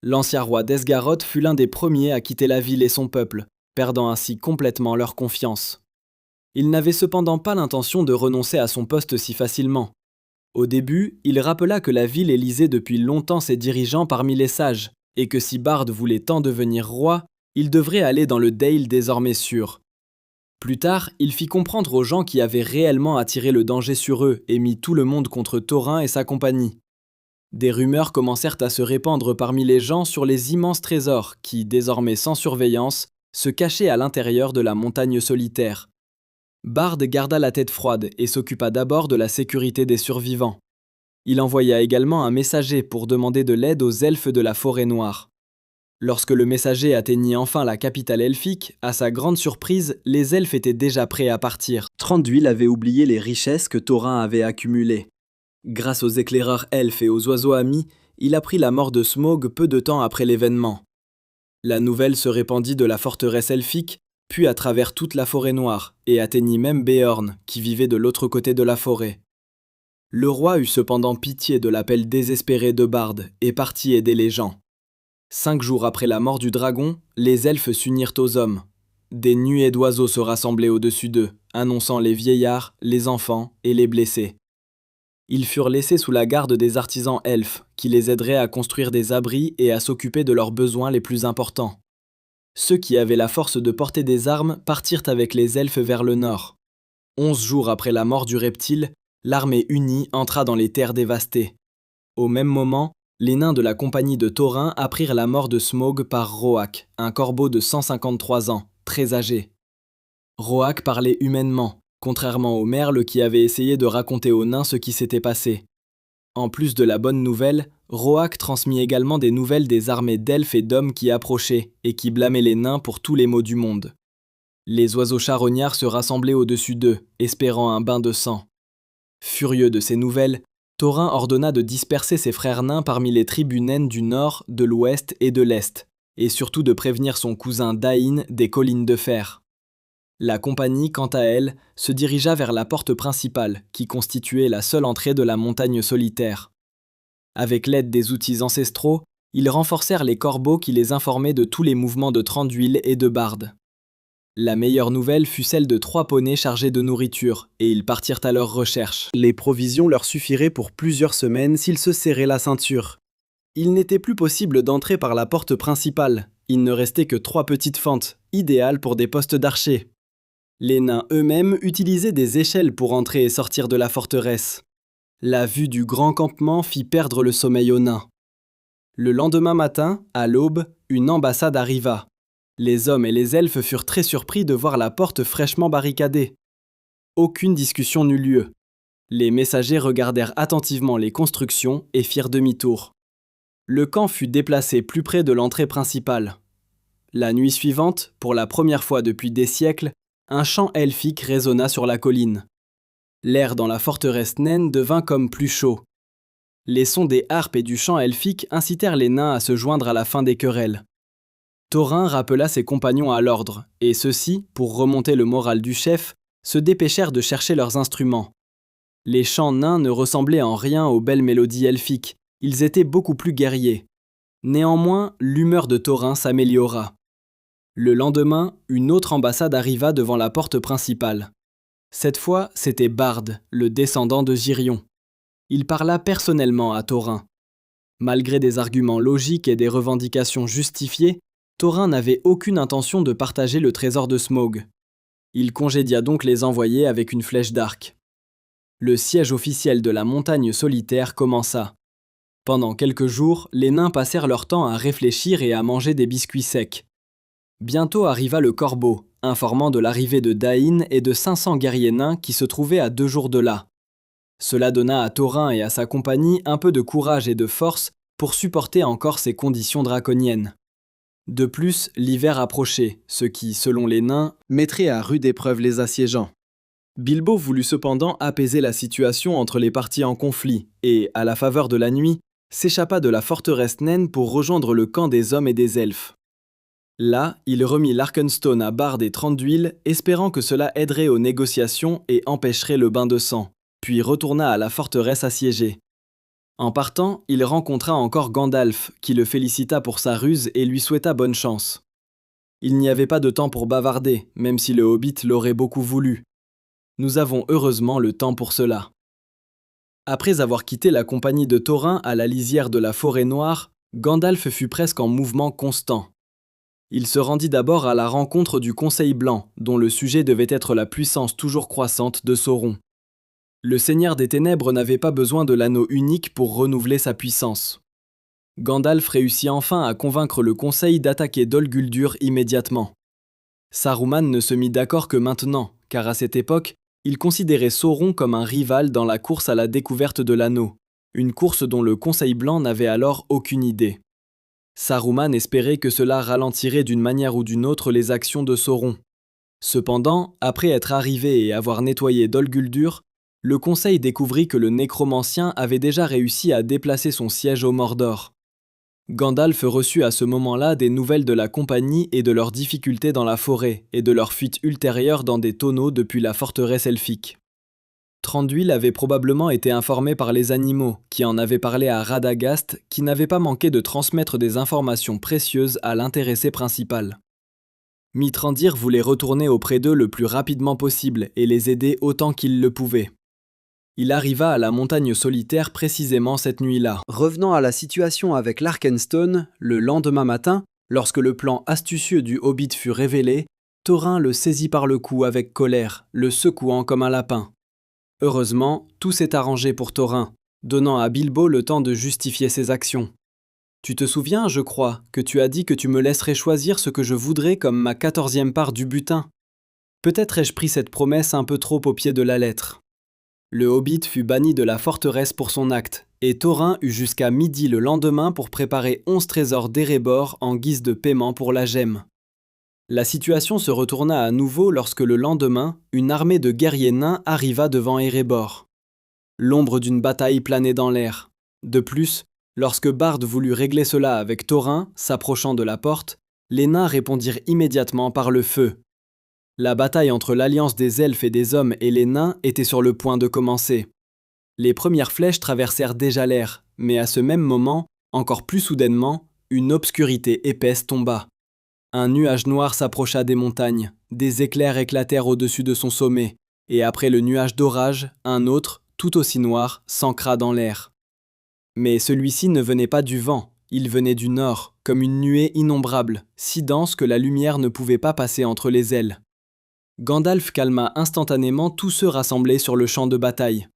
L'ancien roi d'Esgaroth fut l'un des premiers à quitter la ville et son peuple, perdant ainsi complètement leur confiance. Il n'avait cependant pas l'intention de renoncer à son poste si facilement. Au début, il rappela que la ville élisait depuis longtemps ses dirigeants parmi les sages, et que si Bard voulait tant devenir roi, il devrait aller dans le Dale désormais sûr. Plus tard, il fit comprendre aux gens qui avaient réellement attiré le danger sur eux et mis tout le monde contre Thorin et sa compagnie. Des rumeurs commencèrent à se répandre parmi les gens sur les immenses trésors qui, désormais sans surveillance, se cachaient à l'intérieur de la montagne solitaire. Bard garda la tête froide et s'occupa d'abord de la sécurité des survivants. Il envoya également un messager pour demander de l'aide aux elfes de la forêt noire. Lorsque le messager atteignit enfin la capitale elfique, à sa grande surprise, les elfes étaient déjà prêts à partir. Thranduil avait oublié les richesses que Thorin avait accumulées. Grâce aux éclaireurs elfes et aux oiseaux amis, il apprit la mort de Smaug peu de temps après l'événement. La nouvelle se répandit de la forteresse elfique, puis à travers toute la forêt noire, et atteignit même Beorn, qui vivait de l'autre côté de la forêt. Le roi eut cependant pitié de l'appel désespéré de Bard et partit aider les gens. 5 jours après la mort du dragon, les elfes s'unirent aux hommes. Des nuées d'oiseaux se rassemblaient au-dessus d'eux, annonçant les vieillards, les enfants et les blessés. Ils furent laissés sous la garde des artisans elfes, qui les aideraient à construire des abris et à s'occuper de leurs besoins les plus importants. Ceux qui avaient la force de porter des armes partirent avec les elfes vers le nord. 11 jours après la mort du reptile, l'armée unie entra dans les terres dévastées. Au même moment, les nains de la compagnie de Thorin apprirent la mort de Smaug par Roak, un corbeau de 153 ans, très âgé. Roak parlait humainement, contrairement au merle qui avait essayé de raconter aux nains ce qui s'était passé. En plus de la bonne nouvelle, Roak transmit également des nouvelles des armées d'elfes et d'hommes qui approchaient et qui blâmaient les nains pour tous les maux du monde. Les oiseaux charognards se rassemblaient au-dessus d'eux, espérant un bain de sang. Furieux de ces nouvelles, Thorin ordonna de disperser ses frères nains parmi les tribus naines du nord, de l'ouest et de l'est, et surtout de prévenir son cousin Dain des collines de fer. La compagnie, quant à elle, se dirigea vers la porte principale, qui constituait la seule entrée de la montagne solitaire. Avec l'aide des outils ancestraux, ils renforcèrent les corbeaux qui les informaient de tous les mouvements de Thranduil et de Bard. La meilleure nouvelle fut celle de 3 poneys chargés de nourriture, et ils partirent à leur recherche. Les provisions leur suffiraient pour plusieurs semaines s'ils se serraient la ceinture. Il n'était plus possible d'entrer par la porte principale. Il ne restait que 3 petites fentes, idéales pour des postes d'archers. Les nains eux-mêmes utilisaient des échelles pour entrer et sortir de la forteresse. La vue du grand campement fit perdre le sommeil aux nains. Le lendemain matin, à l'aube, une ambassade arriva. Les hommes et les elfes furent très surpris de voir la porte fraîchement barricadée. Aucune discussion n'eut lieu. Les messagers regardèrent attentivement les constructions et firent demi-tour. Le camp fut déplacé plus près de l'entrée principale. La nuit suivante, pour la première fois depuis des siècles, un chant elfique résonna sur la colline. L'air dans la forteresse naine devint comme plus chaud. Les sons des harpes et du chant elfique incitèrent les nains à se joindre à la fin des querelles. Thorin rappela ses compagnons à l'ordre, et ceux-ci, pour remonter le moral du chef, se dépêchèrent de chercher leurs instruments. Les chants nains ne ressemblaient en rien aux belles mélodies elfiques, ils étaient beaucoup plus guerriers. Néanmoins, l'humeur de Thorin s'améliora. Le lendemain, une autre ambassade arriva devant la porte principale. Cette fois, c'était Bard, le descendant de Girion. Il parla personnellement à Thorin. Malgré des arguments logiques et des revendications justifiées, Thorin n'avait aucune intention de partager le trésor de Smaug. Il congédia donc les envoyés avec une flèche d'arc. Le siège officiel de la montagne solitaire commença. Pendant quelques jours, les nains passèrent leur temps à réfléchir et à manger des biscuits secs. Bientôt arriva le corbeau, informant de l'arrivée de Dain et de 500 guerriers nains qui se trouvaient à 2 jours de là. Cela donna à Thorin et à sa compagnie un peu de courage et de force pour supporter encore ces conditions draconiennes. De plus, l'hiver approchait, ce qui, selon les nains, mettrait à rude épreuve les assiégeants. Bilbo voulut cependant apaiser la situation entre les parties en conflit et, à la faveur de la nuit, s'échappa de la forteresse naine pour rejoindre le camp des hommes et des elfes. Là, il remit l'Arkenstone à Bard et Thranduil, espérant que cela aiderait aux négociations et empêcherait le bain de sang, puis retourna à la forteresse assiégée. En partant, il rencontra encore Gandalf, qui le félicita pour sa ruse et lui souhaita bonne chance. Il n'y avait pas de temps pour bavarder, même si le Hobbit l'aurait beaucoup voulu. Nous avons heureusement le temps pour cela. Après avoir quitté la compagnie de Thorin à la lisière de la forêt noire, Gandalf fut presque en mouvement constant. Il se rendit d'abord à la rencontre du Conseil blanc, dont le sujet devait être la puissance toujours croissante de Sauron. Le Seigneur des Ténèbres n'avait pas besoin de l'anneau unique pour renouveler sa puissance. Gandalf réussit enfin à convaincre le Conseil d'attaquer Dol Guldur immédiatement. Saruman ne se mit d'accord que maintenant, car à cette époque, il considérait Sauron comme un rival dans la course à la découverte de l'anneau, une course dont le Conseil blanc n'avait alors aucune idée. Saruman espérait que cela ralentirait d'une manière ou d'une autre les actions de Sauron. Cependant, après être arrivé et avoir nettoyé Dol Guldur, le Conseil découvrit que le nécromancien avait déjà réussi à déplacer son siège au Mordor. Gandalf reçut à ce moment-là des nouvelles de la compagnie et de leurs difficultés dans la forêt et de leur fuite ultérieure dans des tonneaux depuis la forteresse elfique. Thranduil avait probablement été informé par les animaux, qui en avaient parlé à Radagast, qui n'avait pas manqué de transmettre des informations précieuses à l'intéressé principal. Mithrandir voulait retourner auprès d'eux le plus rapidement possible et les aider autant qu'il le pouvait. Il arriva à la montagne solitaire précisément cette nuit-là. Revenant à la situation avec l'Arkenstone, le lendemain matin, lorsque le plan astucieux du Hobbit fut révélé, Thorin le saisit par le cou avec colère, le secouant comme un lapin. Heureusement, tout s'est arrangé pour Thorin, donnant à Bilbo le temps de justifier ses actions. Tu te souviens, je crois, que tu as dit que tu me laisserais choisir ce que je voudrais comme ma 14e part du butin. Peut-être ai-je pris cette promesse un peu trop au pied de la lettre. Le Hobbit fut banni de la forteresse pour son acte, et Thorin eut jusqu'à midi le lendemain pour préparer 11 trésors d'Erebor en guise de paiement pour la gemme. La situation se retourna à nouveau lorsque le lendemain, une armée de guerriers nains arriva devant Erebor. L'ombre d'une bataille planait dans l'air. De plus, lorsque Bard voulut régler cela avec Thorin, s'approchant de la porte, les nains répondirent immédiatement par le feu. La bataille entre l'alliance des elfes et des hommes et les nains était sur le point de commencer. Les premières flèches traversèrent déjà l'air, mais à ce même moment, encore plus soudainement, une obscurité épaisse tomba. Un nuage noir s'approcha des montagnes, des éclairs éclatèrent au-dessus de son sommet, et après le nuage d'orage, un autre, tout aussi noir, s'ancra dans l'air. Mais celui-ci ne venait pas du vent, il venait du nord, comme une nuée innombrable, si dense que la lumière ne pouvait pas passer entre les ailes. Gandalf calma instantanément tous ceux rassemblés sur le champ de bataille.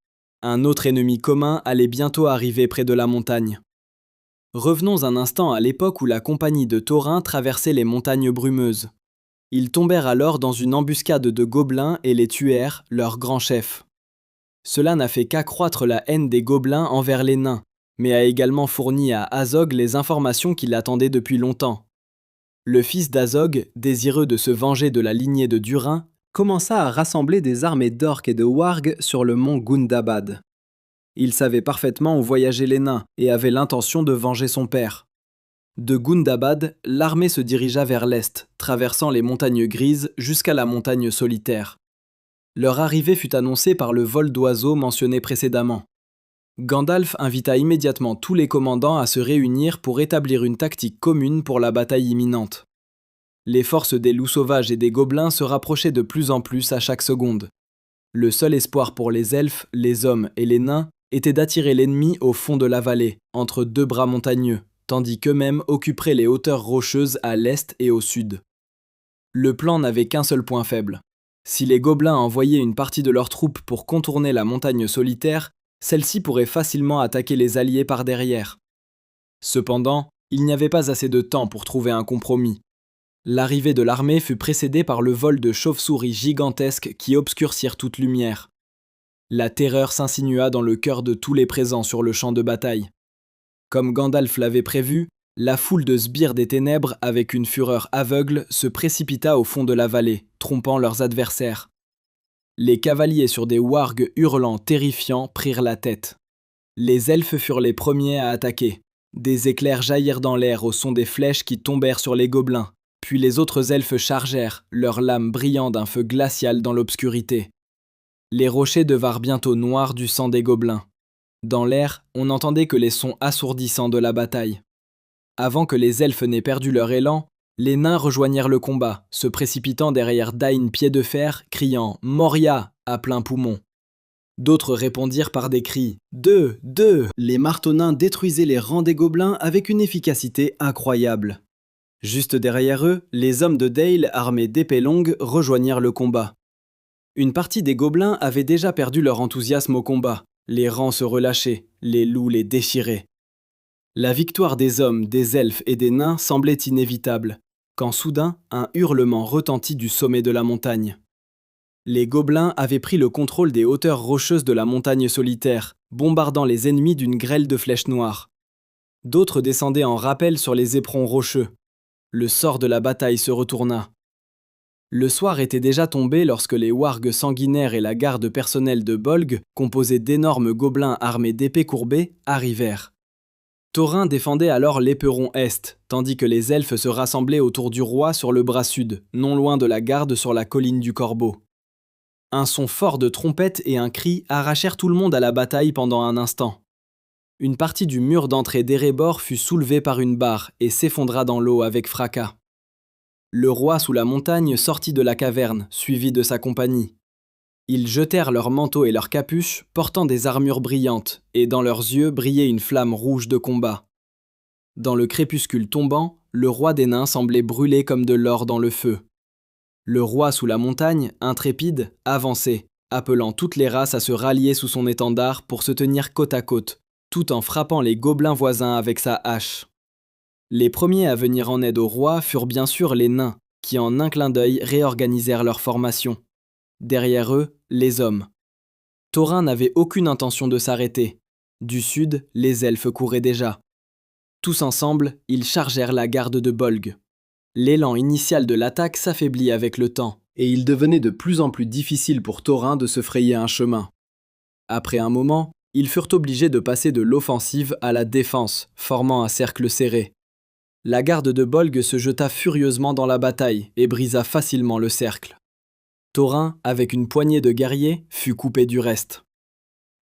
Un autre ennemi commun allait bientôt arriver près de la montagne. Revenons un instant à l'époque où la compagnie de Thorin traversait les montagnes brumeuses. Ils tombèrent alors dans une embuscade de gobelins et les tuèrent, leur grand chef. Cela n'a fait qu'accroître la haine des gobelins envers les nains, mais a également fourni à Azog les informations qu'il attendait depuis longtemps. Le fils d'Azog, désireux de se venger de la lignée de Durin, commença à rassembler des armées d'orques et de wargs sur le mont Gundabad. Il savait parfaitement où voyageaient les nains et avait l'intention de venger son père. De Gundabad, l'armée se dirigea vers l'est, traversant les montagnes grises jusqu'à la montagne solitaire. Leur arrivée fut annoncée par le vol d'oiseaux mentionné précédemment. Gandalf invita immédiatement tous les commandants à se réunir pour établir une tactique commune pour la bataille imminente. Les forces des loups sauvages et des gobelins se rapprochaient de plus en plus à chaque seconde. Le seul espoir pour les elfes, les hommes et les nains était d'attirer l'ennemi au fond de la vallée, entre deux bras montagneux, tandis qu'eux-mêmes occuperaient les hauteurs rocheuses à l'est et au sud. Le plan n'avait qu'un seul point faible. Si les gobelins envoyaient une partie de leurs troupes pour contourner la montagne solitaire, celle-ci pourrait facilement attaquer les alliés par derrière. Cependant, il n'y avait pas assez de temps pour trouver un compromis. L'arrivée de l'armée fut précédée par le vol de chauves-souris gigantesques qui obscurcirent toute lumière. La terreur s'insinua dans le cœur de tous les présents sur le champ de bataille. Comme Gandalf l'avait prévu, la foule de sbires des ténèbres, avec une fureur aveugle, se précipita au fond de la vallée, trompant leurs adversaires. Les cavaliers sur des wargs hurlants terrifiants prirent la tête. Les elfes furent les premiers à attaquer. Des éclairs jaillirent dans l'air au son des flèches qui tombèrent sur les gobelins, puis les autres elfes chargèrent, leurs lames brillant d'un feu glacial dans l'obscurité. Les rochers devinrent bientôt noirs du sang des gobelins. Dans l'air, on n'entendait que les sons assourdissants de la bataille. Avant que les elfes n'aient perdu leur élan, les nains rejoignirent le combat, se précipitant derrière Dain Pied-de-Fer, criant « Moria !» à plein poumon. D'autres répondirent par des cris « Deux ! Deux !» Les marteaux nains détruisaient les rangs des gobelins avec une efficacité incroyable. Juste derrière eux, les hommes de Dale, armés d'épées longues, rejoignirent le combat. Une partie des gobelins avait déjà perdu leur enthousiasme au combat. Les rangs se relâchaient, les loups les déchiraient. La victoire des hommes, des elfes et des nains semblait inévitable, quand soudain, un hurlement retentit du sommet de la montagne. Les gobelins avaient pris le contrôle des hauteurs rocheuses de la montagne solitaire, bombardant les ennemis d'une grêle de flèches noires. D'autres descendaient en rappel sur les éperons rocheux. Le sort de la bataille se retourna. Le soir était déjà tombé lorsque les wargs sanguinaires et la garde personnelle de Bolg, composée d'énormes gobelins armés d'épées courbées, arrivèrent. Thorin défendait alors l'éperon est, tandis que les elfes se rassemblaient autour du roi sur le bras sud, non loin de la garde sur la colline du Corbeau. Un son fort de trompette et un cri arrachèrent tout le monde à la bataille pendant un instant. Une partie du mur d'entrée d'Erebor fut soulevée par une barre et s'effondra dans l'eau avec fracas. Le roi sous la montagne sortit de la caverne, suivi de sa compagnie. Ils jetèrent leurs manteaux et leurs capuches, portant des armures brillantes, et dans leurs yeux brillait une flamme rouge de combat. Dans le crépuscule tombant, le roi des nains semblait brûler comme de l'or dans le feu. Le roi sous la montagne, intrépide, avançait, appelant toutes les races à se rallier sous son étendard pour se tenir côte à côte, tout en frappant les gobelins voisins avec sa hache. Les premiers à venir en aide au roi furent bien sûr les nains, qui en un clin d'œil réorganisèrent leur formation. Derrière eux, les hommes. Thorin n'avait aucune intention de s'arrêter. Du sud, les elfes couraient déjà. Tous ensemble, ils chargèrent la garde de Bolg. L'élan initial de l'attaque s'affaiblit avec le temps, et il devenait de plus en plus difficile pour Thorin de se frayer un chemin. Après un moment, ils furent obligés de passer de l'offensive à la défense, formant un cercle serré. La garde de Bolg se jeta furieusement dans la bataille et brisa facilement le cercle. Thorin, avec une poignée de guerriers, fut coupé du reste.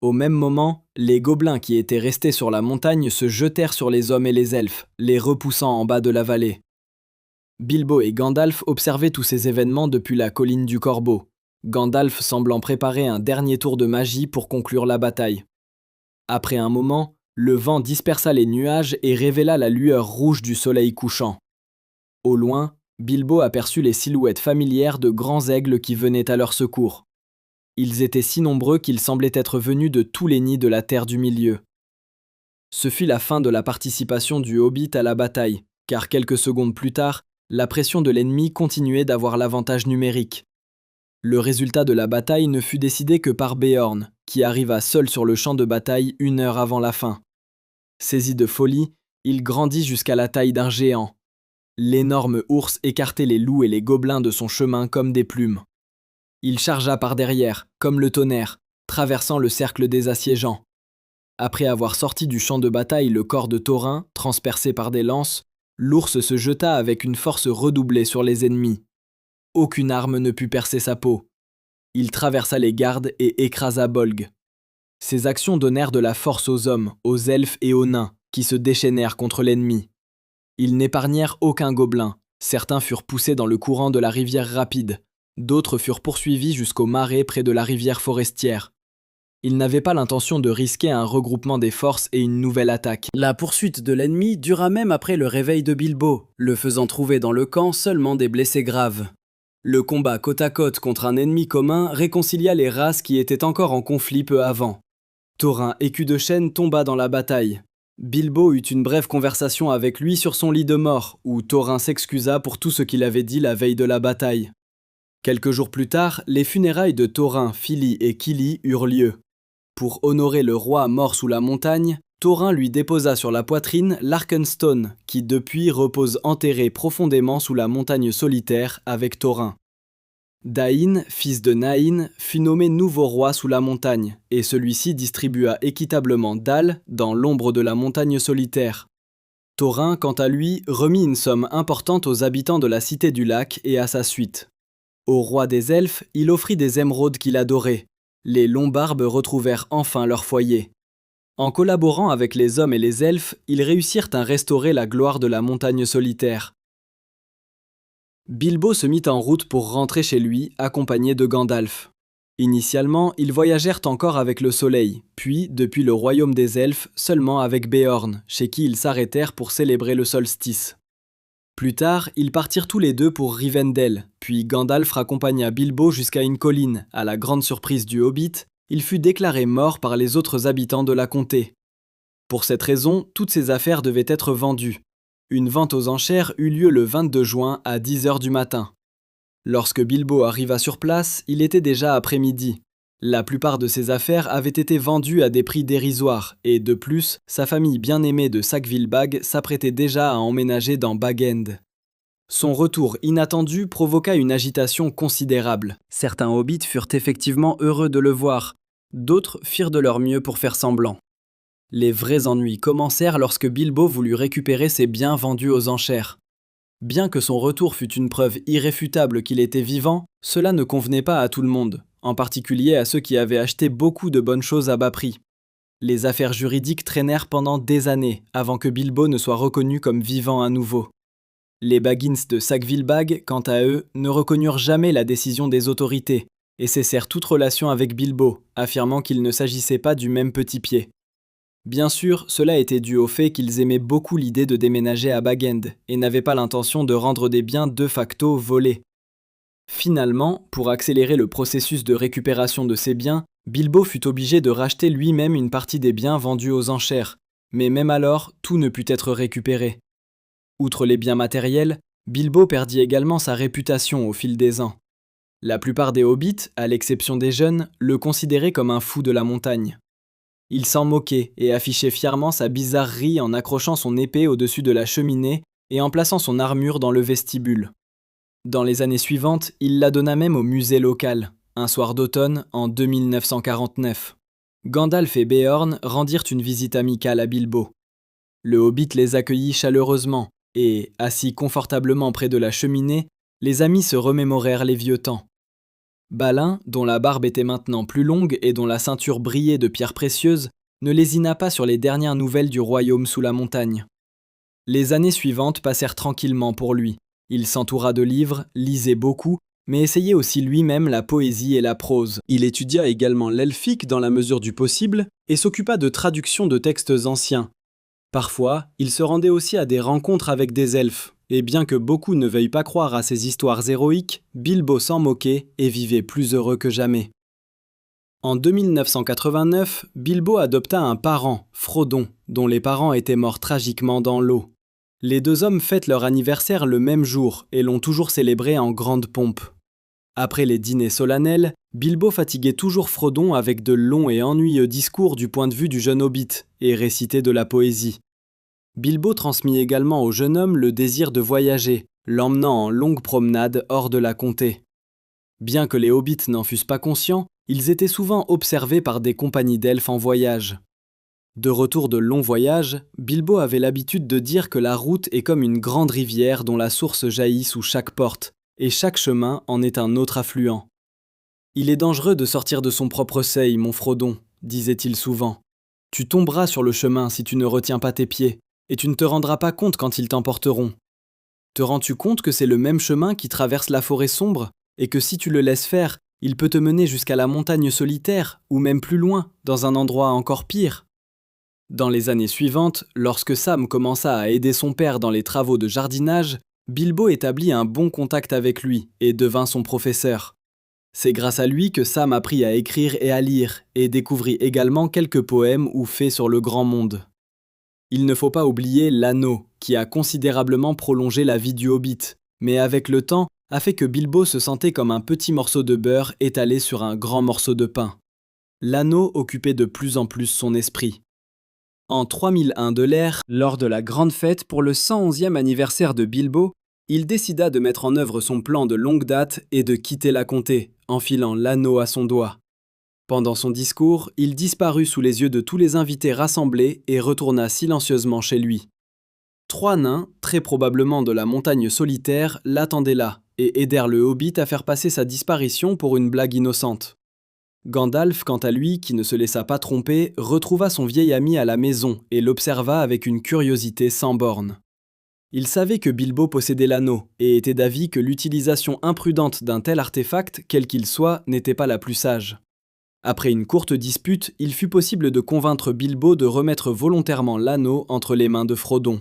Au même moment, les gobelins qui étaient restés sur la montagne se jetèrent sur les hommes et les elfes, les repoussant en bas de la vallée. Bilbo et Gandalf observaient tous ces événements depuis la colline du Corbeau, Gandalf semblant préparer un dernier tour de magie pour conclure la bataille. Après un moment, le vent dispersa les nuages et révéla la lueur rouge du soleil couchant. Au loin, Bilbo aperçut les silhouettes familières de grands aigles qui venaient à leur secours. Ils étaient si nombreux qu'ils semblaient être venus de tous les nids de la Terre du Milieu. Ce fut la fin de la participation du Hobbit à la bataille, car quelques secondes plus tard, la pression de l'ennemi continuait d'avoir l'avantage numérique. Le résultat de la bataille ne fut décidé que par Beorn, qui arriva seul sur le champ de bataille 1 heure avant la fin. Saisi de folie, il grandit jusqu'à la taille d'un géant. L'énorme ours écartait les loups et les gobelins de son chemin comme des plumes. Il chargea par derrière, comme le tonnerre, traversant le cercle des assiégeants. Après avoir sorti du champ de bataille le corps de Thorin, transpercé par des lances, l'ours se jeta avec une force redoublée sur les ennemis. Aucune arme ne put percer sa peau. Il traversa les gardes et écrasa Bolg. Ces actions donnèrent de la force aux hommes, aux elfes et aux nains, qui se déchaînèrent contre l'ennemi. Ils n'épargnèrent aucun gobelin. Certains furent poussés dans le courant de la rivière rapide. D'autres furent poursuivis jusqu'au marais près de la rivière forestière. Ils n'avaient pas l'intention de risquer un regroupement des forces et une nouvelle attaque. La poursuite de l'ennemi dura même après le réveil de Bilbo, le faisant trouver dans le camp seulement des blessés graves. Le combat côte à côte contre un ennemi commun réconcilia les races qui étaient encore en conflit peu avant. Thorin, écu de chêne, tomba dans la bataille. Bilbo eut une brève conversation avec lui sur son lit de mort, où Thorin s'excusa pour tout ce qu'il avait dit la veille de la bataille. Quelques jours plus tard, les funérailles de Thorin, Fili et Kili eurent lieu. Pour honorer le roi mort sous la montagne, Thorin lui déposa sur la poitrine l'Arkenstone, qui depuis repose enterré profondément sous la montagne solitaire avec Thorin. Dain, fils de Nain, fut nommé nouveau roi sous la montagne, et celui-ci distribua équitablement Dal dans l'ombre de la montagne solitaire. Thorin, quant à lui, remit une somme importante aux habitants de la cité du lac et à sa suite. Au roi des elfes, il offrit des émeraudes qu'il adorait. Les Longbarbes retrouvèrent enfin leur foyer. En collaborant avec les hommes et les elfes, ils réussirent à restaurer la gloire de la montagne solitaire. Bilbo se mit en route pour rentrer chez lui, accompagné de Gandalf. Initialement, ils voyagèrent encore avec le soleil, puis, depuis le royaume des elfes, seulement avec Beorn, chez qui ils s'arrêtèrent pour célébrer le solstice. Plus tard, ils partirent tous les deux pour Rivendell, puis Gandalf raccompagna Bilbo jusqu'à une colline. À la grande surprise du Hobbit, il fut déclaré mort par les autres habitants de la comté. Pour cette raison, toutes ses affaires devaient être vendues. Une vente aux enchères eut lieu le 22 juin à 10 heures du matin. Lorsque Bilbo arriva sur place, il était déjà après-midi. La plupart de ses affaires avaient été vendues à des prix dérisoires, et de plus, sa famille bien-aimée de Sackville-Bag s'apprêtait déjà à emménager dans Bag End. Son retour inattendu provoqua une agitation considérable. Certains hobbits furent effectivement heureux de le voir, d'autres firent de leur mieux pour faire semblant. Les vrais ennuis commencèrent lorsque Bilbo voulut récupérer ses biens vendus aux enchères. Bien que son retour fût une preuve irréfutable qu'il était vivant, cela ne convenait pas à tout le monde, en particulier à ceux qui avaient acheté beaucoup de bonnes choses à bas prix. Les affaires juridiques traînèrent pendant des années avant que Bilbo ne soit reconnu comme vivant à nouveau. Les Baggins de Sackville-Bag, quant à eux, ne reconnurent jamais la décision des autorités et cessèrent toute relation avec Bilbo, affirmant qu'il ne s'agissait pas du même petit pied. Bien sûr, cela était dû au fait qu'ils aimaient beaucoup l'idée de déménager à Bag End et n'avaient pas l'intention de rendre des biens de facto volés. Finalement, pour accélérer le processus de récupération de ces biens, Bilbo fut obligé de racheter lui-même une partie des biens vendus aux enchères, mais même alors, tout ne put être récupéré. Outre les biens matériels, Bilbo perdit également sa réputation au fil des ans. La plupart des hobbits, à l'exception des jeunes, le considéraient comme un fou de la montagne. Il s'en moquait et affichait fièrement sa bizarrerie en accrochant son épée au-dessus de la cheminée et en plaçant son armure dans le vestibule. Dans les années suivantes, il la donna même au musée local, un soir d'automne en 2949. Gandalf et Beorn rendirent une visite amicale à Bilbo. Le hobbit les accueillit chaleureusement et, assis confortablement près de la cheminée, les amis se remémorèrent les vieux temps. Balin, dont la barbe était maintenant plus longue et dont la ceinture brillait de pierres précieuses, ne lésina pas sur les dernières nouvelles du royaume sous la montagne. Les années suivantes passèrent tranquillement pour lui. Il s'entoura de livres, lisait beaucoup, mais essayait aussi lui-même la poésie et la prose. Il étudia également l'elfique dans la mesure du possible et s'occupa de traductions de textes anciens. Parfois, il se rendait aussi à des rencontres avec des elfes, et bien que beaucoup ne veuillent pas croire à ces histoires héroïques, Bilbo s'en moquait et vivait plus heureux que jamais. En 2989, Bilbo adopta un parent, Frodon, dont les parents étaient morts tragiquement dans l'eau. Les deux hommes fêtent leur anniversaire le même jour et l'ont toujours célébré en grande pompe. Après les dîners solennels, Bilbo fatiguait toujours Frodon avec de longs et ennuyeux discours du point de vue du jeune hobbit et récitait de la poésie. Bilbo transmit également au jeune homme le désir de voyager, l'emmenant en longues promenades hors de la comté. Bien que les hobbits n'en fussent pas conscients, ils étaient souvent observés par des compagnies d'elfes en voyage. De retour de longs voyages, Bilbo avait l'habitude de dire que la route est comme une grande rivière dont la source jaillit sous chaque porte, et chaque chemin en est un autre affluent. « Il est dangereux de sortir de son propre seuil, mon Frodon, disait-il souvent. Tu tomberas sur le chemin si tu ne retiens pas tes pieds, et tu ne te rendras pas compte quand ils t'emporteront. Te rends-tu compte que c'est le même chemin qui traverse la forêt sombre, et que si tu le laisses faire, il peut te mener jusqu'à la montagne solitaire, ou même plus loin, dans un endroit encore pire ?» Dans les années suivantes, lorsque Sam commença à aider son père dans les travaux de jardinage, Bilbo établit un bon contact avec lui et devint son professeur. C'est grâce à lui que Sam apprit à écrire et à lire, et découvrit également quelques poèmes ou faits sur le grand monde. Il ne faut pas oublier l'anneau, qui a considérablement prolongé la vie du hobbit, mais avec le temps, a fait que Bilbo se sentait comme un petit morceau de beurre étalé sur un grand morceau de pain. L'anneau occupait de plus en plus son esprit. En 3001 de l'ère, lors de la grande fête pour le 111e anniversaire de Bilbo, il décida de mettre en œuvre son plan de longue date et de quitter la comté, enfilant l'anneau à son doigt. Pendant son discours, il disparut sous les yeux de tous les invités rassemblés et retourna silencieusement chez lui. 3 nains, très probablement de la montagne solitaire, l'attendaient là et aidèrent le hobbit à faire passer sa disparition pour une blague innocente. Gandalf, quant à lui, qui ne se laissa pas tromper, retrouva son vieil ami à la maison et l'observa avec une curiosité sans borne. Il savait que Bilbo possédait l'anneau et était d'avis que l'utilisation imprudente d'un tel artefact, quel qu'il soit, n'était pas la plus sage. Après une courte dispute, il fut possible de convaincre Bilbo de remettre volontairement l'anneau entre les mains de Frodon.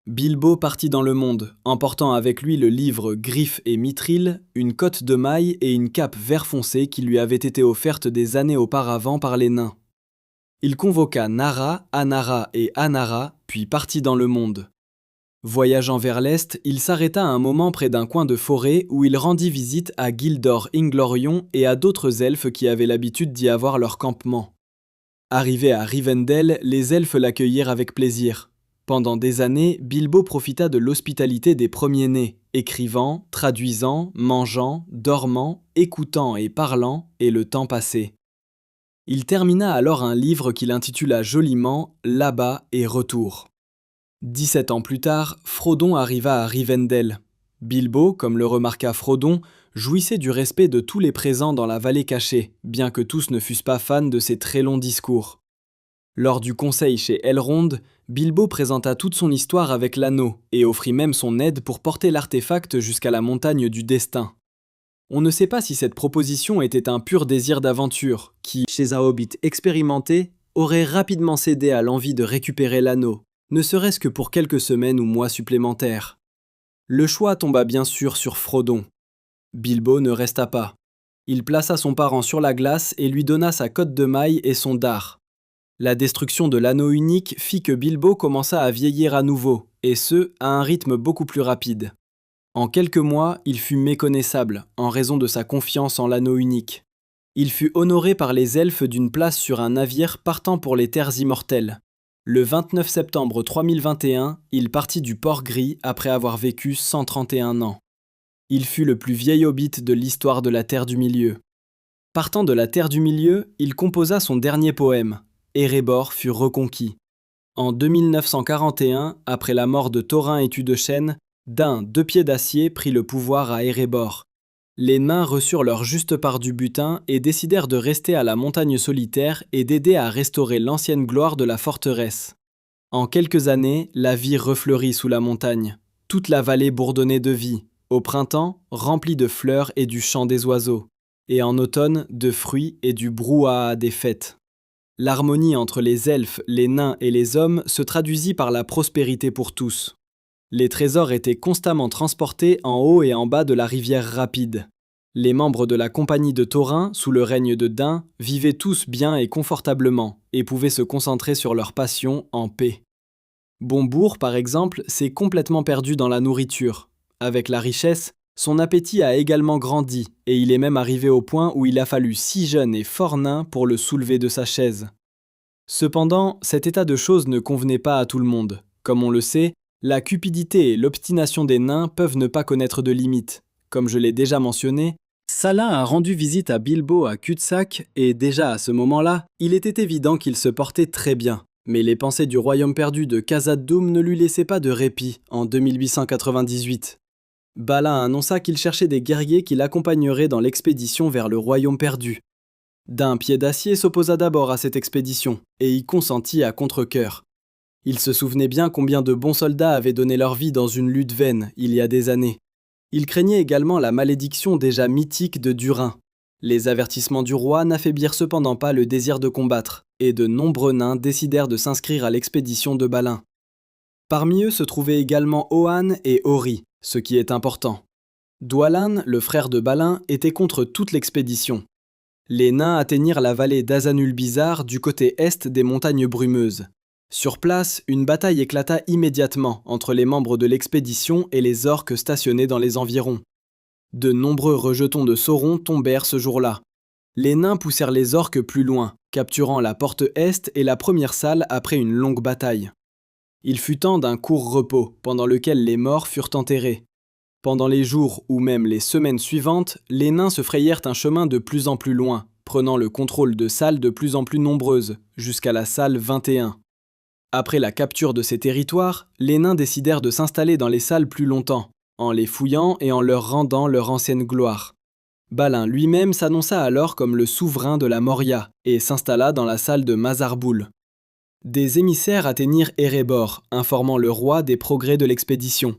Bilbo partit dans le monde, emportant avec lui le livre Griff et Mithril, une cotte de mailles et une cape vert foncé qui lui avait été offerte des années auparavant par les nains. Il convoqua Nara, Anara et Anara, puis partit dans le monde. Voyageant vers l'est, il s'arrêta un moment près d'un coin de forêt où il rendit visite à Gildor Inglorion et à d'autres elfes qui avaient l'habitude d'y avoir leur campement. Arrivé à Rivendell, les elfes l'accueillirent avec plaisir. Pendant des années, Bilbo profita de l'hospitalité des premiers-nés, écrivant, traduisant, mangeant, dormant, écoutant et parlant, et le temps passait. Il termina alors un livre qu'il intitula joliment « Là-bas et retour ». 17 ans plus tard, Frodon arriva à Rivendell. Bilbo, comme le remarqua Frodon, jouissait du respect de tous les présents dans la vallée cachée, bien que tous ne fussent pas fans de ses très longs discours. Lors du conseil chez Elrond, Bilbo présenta toute son histoire avec l'anneau et offrit même son aide pour porter l'artefact jusqu'à la montagne du destin. On ne sait pas si cette proposition était un pur désir d'aventure, qui, chez un hobbit expérimenté, aurait rapidement cédé à l'envie de récupérer l'anneau, ne serait-ce que pour quelques semaines ou mois supplémentaires. Le choix tomba bien sûr sur Frodon. Bilbo ne resta pas. Il plaça son parent sur la glace et lui donna sa cotte de mailles et son dard. La destruction de l'anneau unique fit que Bilbo commença à vieillir à nouveau, et ce, à un rythme beaucoup plus rapide. En quelques mois, il fut méconnaissable, en raison de sa confiance en l'anneau unique. Il fut honoré par les elfes d'une place sur un navire partant pour les terres immortelles. Le 29 septembre 3021, il partit du Port Gris après avoir vécu 131 ans. Il fut le plus vieil hobbit de l'histoire de la Terre du Milieu. Partant de la Terre du Milieu, il composa son dernier poème, Erebor fut reconquis. En 2941, après la mort de Thorin et Tudechêne, Dain, 2 pieds d'acier, prit le pouvoir à Erebor. Les nains reçurent leur juste part du butin et décidèrent de rester à la montagne solitaire et d'aider à restaurer l'ancienne gloire de la forteresse. En quelques années, la vie refleurit sous la montagne. Toute la vallée bourdonnait de vie, au printemps, remplie de fleurs et du chant des oiseaux, et en automne, de fruits et du brouhaha des fêtes. L'harmonie entre les elfes, les nains et les hommes se traduisit par la prospérité pour tous. Les trésors étaient constamment transportés en haut et en bas de la rivière rapide. Les membres de la compagnie de Thorin, sous le règne de Dain, vivaient tous bien et confortablement, et pouvaient se concentrer sur leur passion en paix. Bombour, par exemple, s'est complètement perdu dans la nourriture. Avec la richesse, son appétit a également grandi, et il est même arrivé au point où il a fallu 6 jeunes et forts nains pour le soulever de sa chaise. Cependant, cet état de choses ne convenait pas à tout le monde. Comme on le sait, la cupidité et l'obstination des nains peuvent ne pas connaître de limites. Comme je l'ai déjà mentionné, Salah a rendu visite à Bilbo à Cuxac et déjà à ce moment-là, il était évident qu'il se portait très bien. Mais les pensées du royaume perdu de Khazad-dûm ne lui laissaient pas de répit en 2898. Balin annonça qu'il cherchait des guerriers qui l'accompagneraient dans l'expédition vers le royaume perdu. D'un pied d'acier s'opposa d'abord à cette expédition et y consentit à contre-cœur. Il se souvenait bien combien de bons soldats avaient donné leur vie dans une lutte vaine il y a des années. Il craignait également la malédiction déjà mythique de Durin. Les avertissements du roi n'affaiblirent cependant pas le désir de combattre, et de nombreux nains décidèrent de s'inscrire à l'expédition de Balin. Parmi eux se trouvaient également Oan et Ori, ce qui est important. Dwalin, le frère de Balin, était contre toute l'expédition. Les nains atteignirent la vallée d'Azanulbizar du côté est des montagnes brumeuses. Sur place, une bataille éclata immédiatement entre les membres de l'expédition et les orques stationnés dans les environs. De nombreux rejetons de Sauron tombèrent ce jour-là. Les nains poussèrent les orques plus loin, capturant la porte est et la première salle après une longue bataille. Il fut temps d'un court repos, pendant lequel les morts furent enterrés. Pendant les jours ou même les semaines suivantes, les nains se frayèrent un chemin de plus en plus loin, prenant le contrôle de salles de plus en plus nombreuses, jusqu'à la salle 21. Après la capture de ces territoires, les nains décidèrent de s'installer dans les salles plus longtemps, en les fouillant et en leur rendant leur ancienne gloire. Balin lui-même s'annonça alors comme le souverain de la Moria et s'installa dans la salle de Mazarboul. Des émissaires atteignirent Erebor, informant le roi des progrès de l'expédition.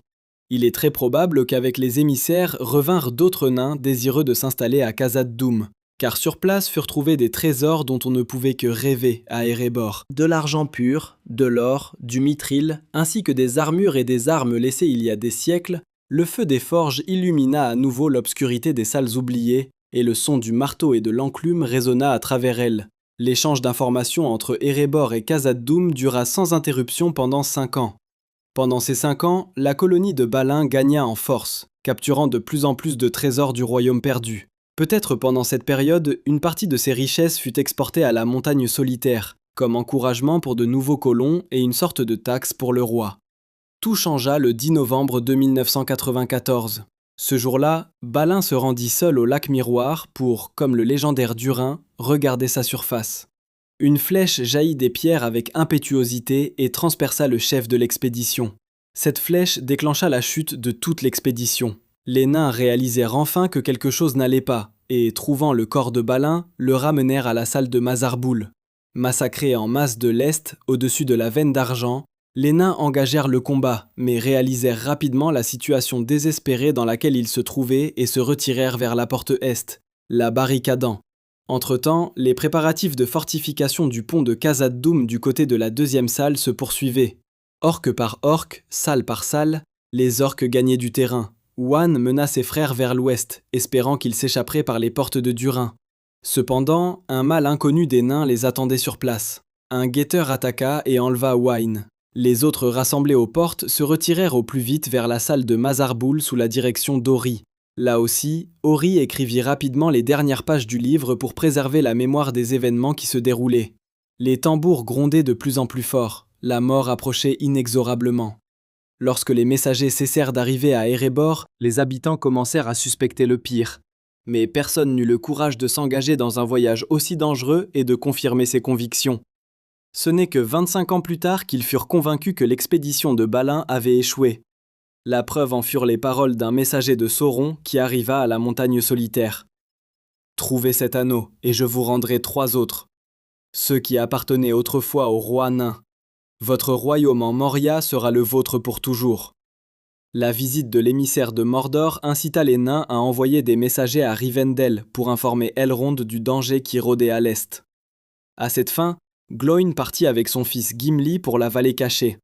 Il est très probable qu'avec les émissaires revinrent d'autres nains désireux de s'installer à Khazad-dûm. car sur place furent trouvés des trésors dont on ne pouvait que rêver à Erebor. De l'argent pur, de l'or, du mithril, ainsi que des armures et des armes laissées il y a des siècles, le feu des forges illumina à nouveau l'obscurité des salles oubliées, et le son du marteau et de l'enclume résonna à travers elles. L'échange d'informations entre Erebor et Khazad-dûm dura sans interruption pendant 5 ans. Pendant ces 5 ans, la colonie de Balin gagna en force, capturant de plus en plus de trésors du royaume perdu. Peut-être pendant cette période, une partie de ces richesses fut exportée à la montagne solitaire, comme encouragement pour de nouveaux colons et une sorte de taxe pour le roi. Tout changea le 10 novembre 2994. Ce jour-là, Balin se rendit seul au lac Miroir pour, comme le légendaire Durin, regarder sa surface. Une flèche jaillit des pierres avec impétuosité et transperça le chef de l'expédition. Cette flèche déclencha la chute de toute l'expédition. Les nains réalisèrent enfin que quelque chose n'allait pas, et, trouvant le corps de Balin, le ramenèrent à la salle de Mazarboul. Massacrés en masse de l'Est, au-dessus de la veine d'argent, les nains engagèrent le combat, mais réalisèrent rapidement la situation désespérée dans laquelle ils se trouvaient et se retirèrent vers la porte Est, la barricadant. Entre-temps, les préparatifs de fortification du pont de Khazad-dûm du côté de la deuxième salle se poursuivaient. Orque par orque, salle par salle, les orques gagnaient du terrain. Wan mena ses frères vers l'ouest, espérant qu'ils s'échapperaient par les portes de Durin. Cependant, un mal inconnu des nains les attendait sur place. Un guetteur attaqua et enleva Wine. Les autres rassemblés aux portes se retirèrent au plus vite vers la salle de Mazarboul sous la direction d'Ori. Là aussi, Ori écrivit rapidement les dernières pages du livre pour préserver la mémoire des événements qui se déroulaient. Les tambours grondaient de plus en plus fort, la mort approchait inexorablement. Lorsque les messagers cessèrent d'arriver à Erebor, les habitants commencèrent à suspecter le pire. Mais personne n'eut le courage de s'engager dans un voyage aussi dangereux et de confirmer ses convictions. Ce n'est que 25 ans plus tard qu'ils furent convaincus que l'expédition de Balin avait échoué. La preuve en furent les paroles d'un messager de Sauron qui arriva à la montagne solitaire. « Trouvez cet anneau, et je vous rendrai 3 autres. Ceux qui appartenaient autrefois au roi nain. Votre royaume en Moria sera le vôtre pour toujours. » La visite de l'émissaire de Mordor incita les nains à envoyer des messagers à Rivendell pour informer Elrond du danger qui rôdait à l'est. À cette fin, Glóin partit avec son fils Gimli pour la vallée cachée.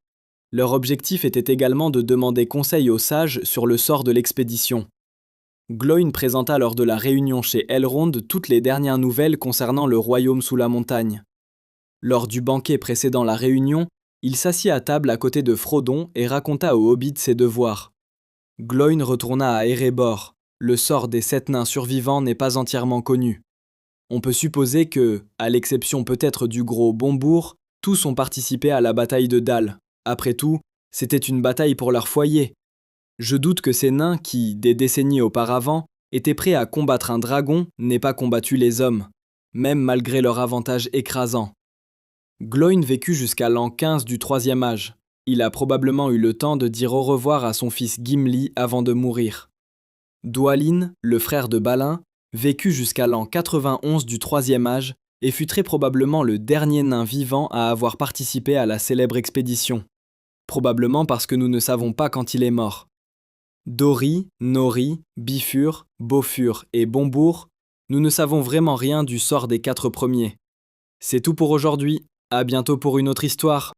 Leur objectif était également de demander conseil aux sages sur le sort de l'expédition. Glóin présenta lors de la réunion chez Elrond toutes les dernières nouvelles concernant le royaume sous la montagne. Lors du banquet précédant la réunion, il s'assit à table à côté de Frodon et raconta au Hobbit ses devoirs. Glóin retourna à Erebor. Le sort des 7 nains survivants n'est pas entièrement connu. On peut supposer que, à l'exception peut-être du gros Bombur, tous ont participé à la bataille de Dal. Après tout, c'était une bataille pour leur foyer. Je doute que ces nains qui, des décennies auparavant, étaient prêts à combattre un dragon, n'aient pas combattu les hommes, même malgré leur avantage écrasant. Glóin vécut jusqu'à l'an 15 du Troisième Âge. Il a probablement eu le temps de dire au revoir à son fils Gimli avant de mourir. Dwalin, le frère de Balin, vécut jusqu'à l'an 91 du Troisième Âge et fut très probablement le dernier nain vivant à avoir participé à la célèbre expédition. Probablement parce que nous ne savons pas quand il est mort. Dori, Nori, Bifur, Bofur et Bombur, nous ne savons vraiment rien du sort des 4 premiers. C'est tout pour aujourd'hui. À bientôt pour une autre histoire.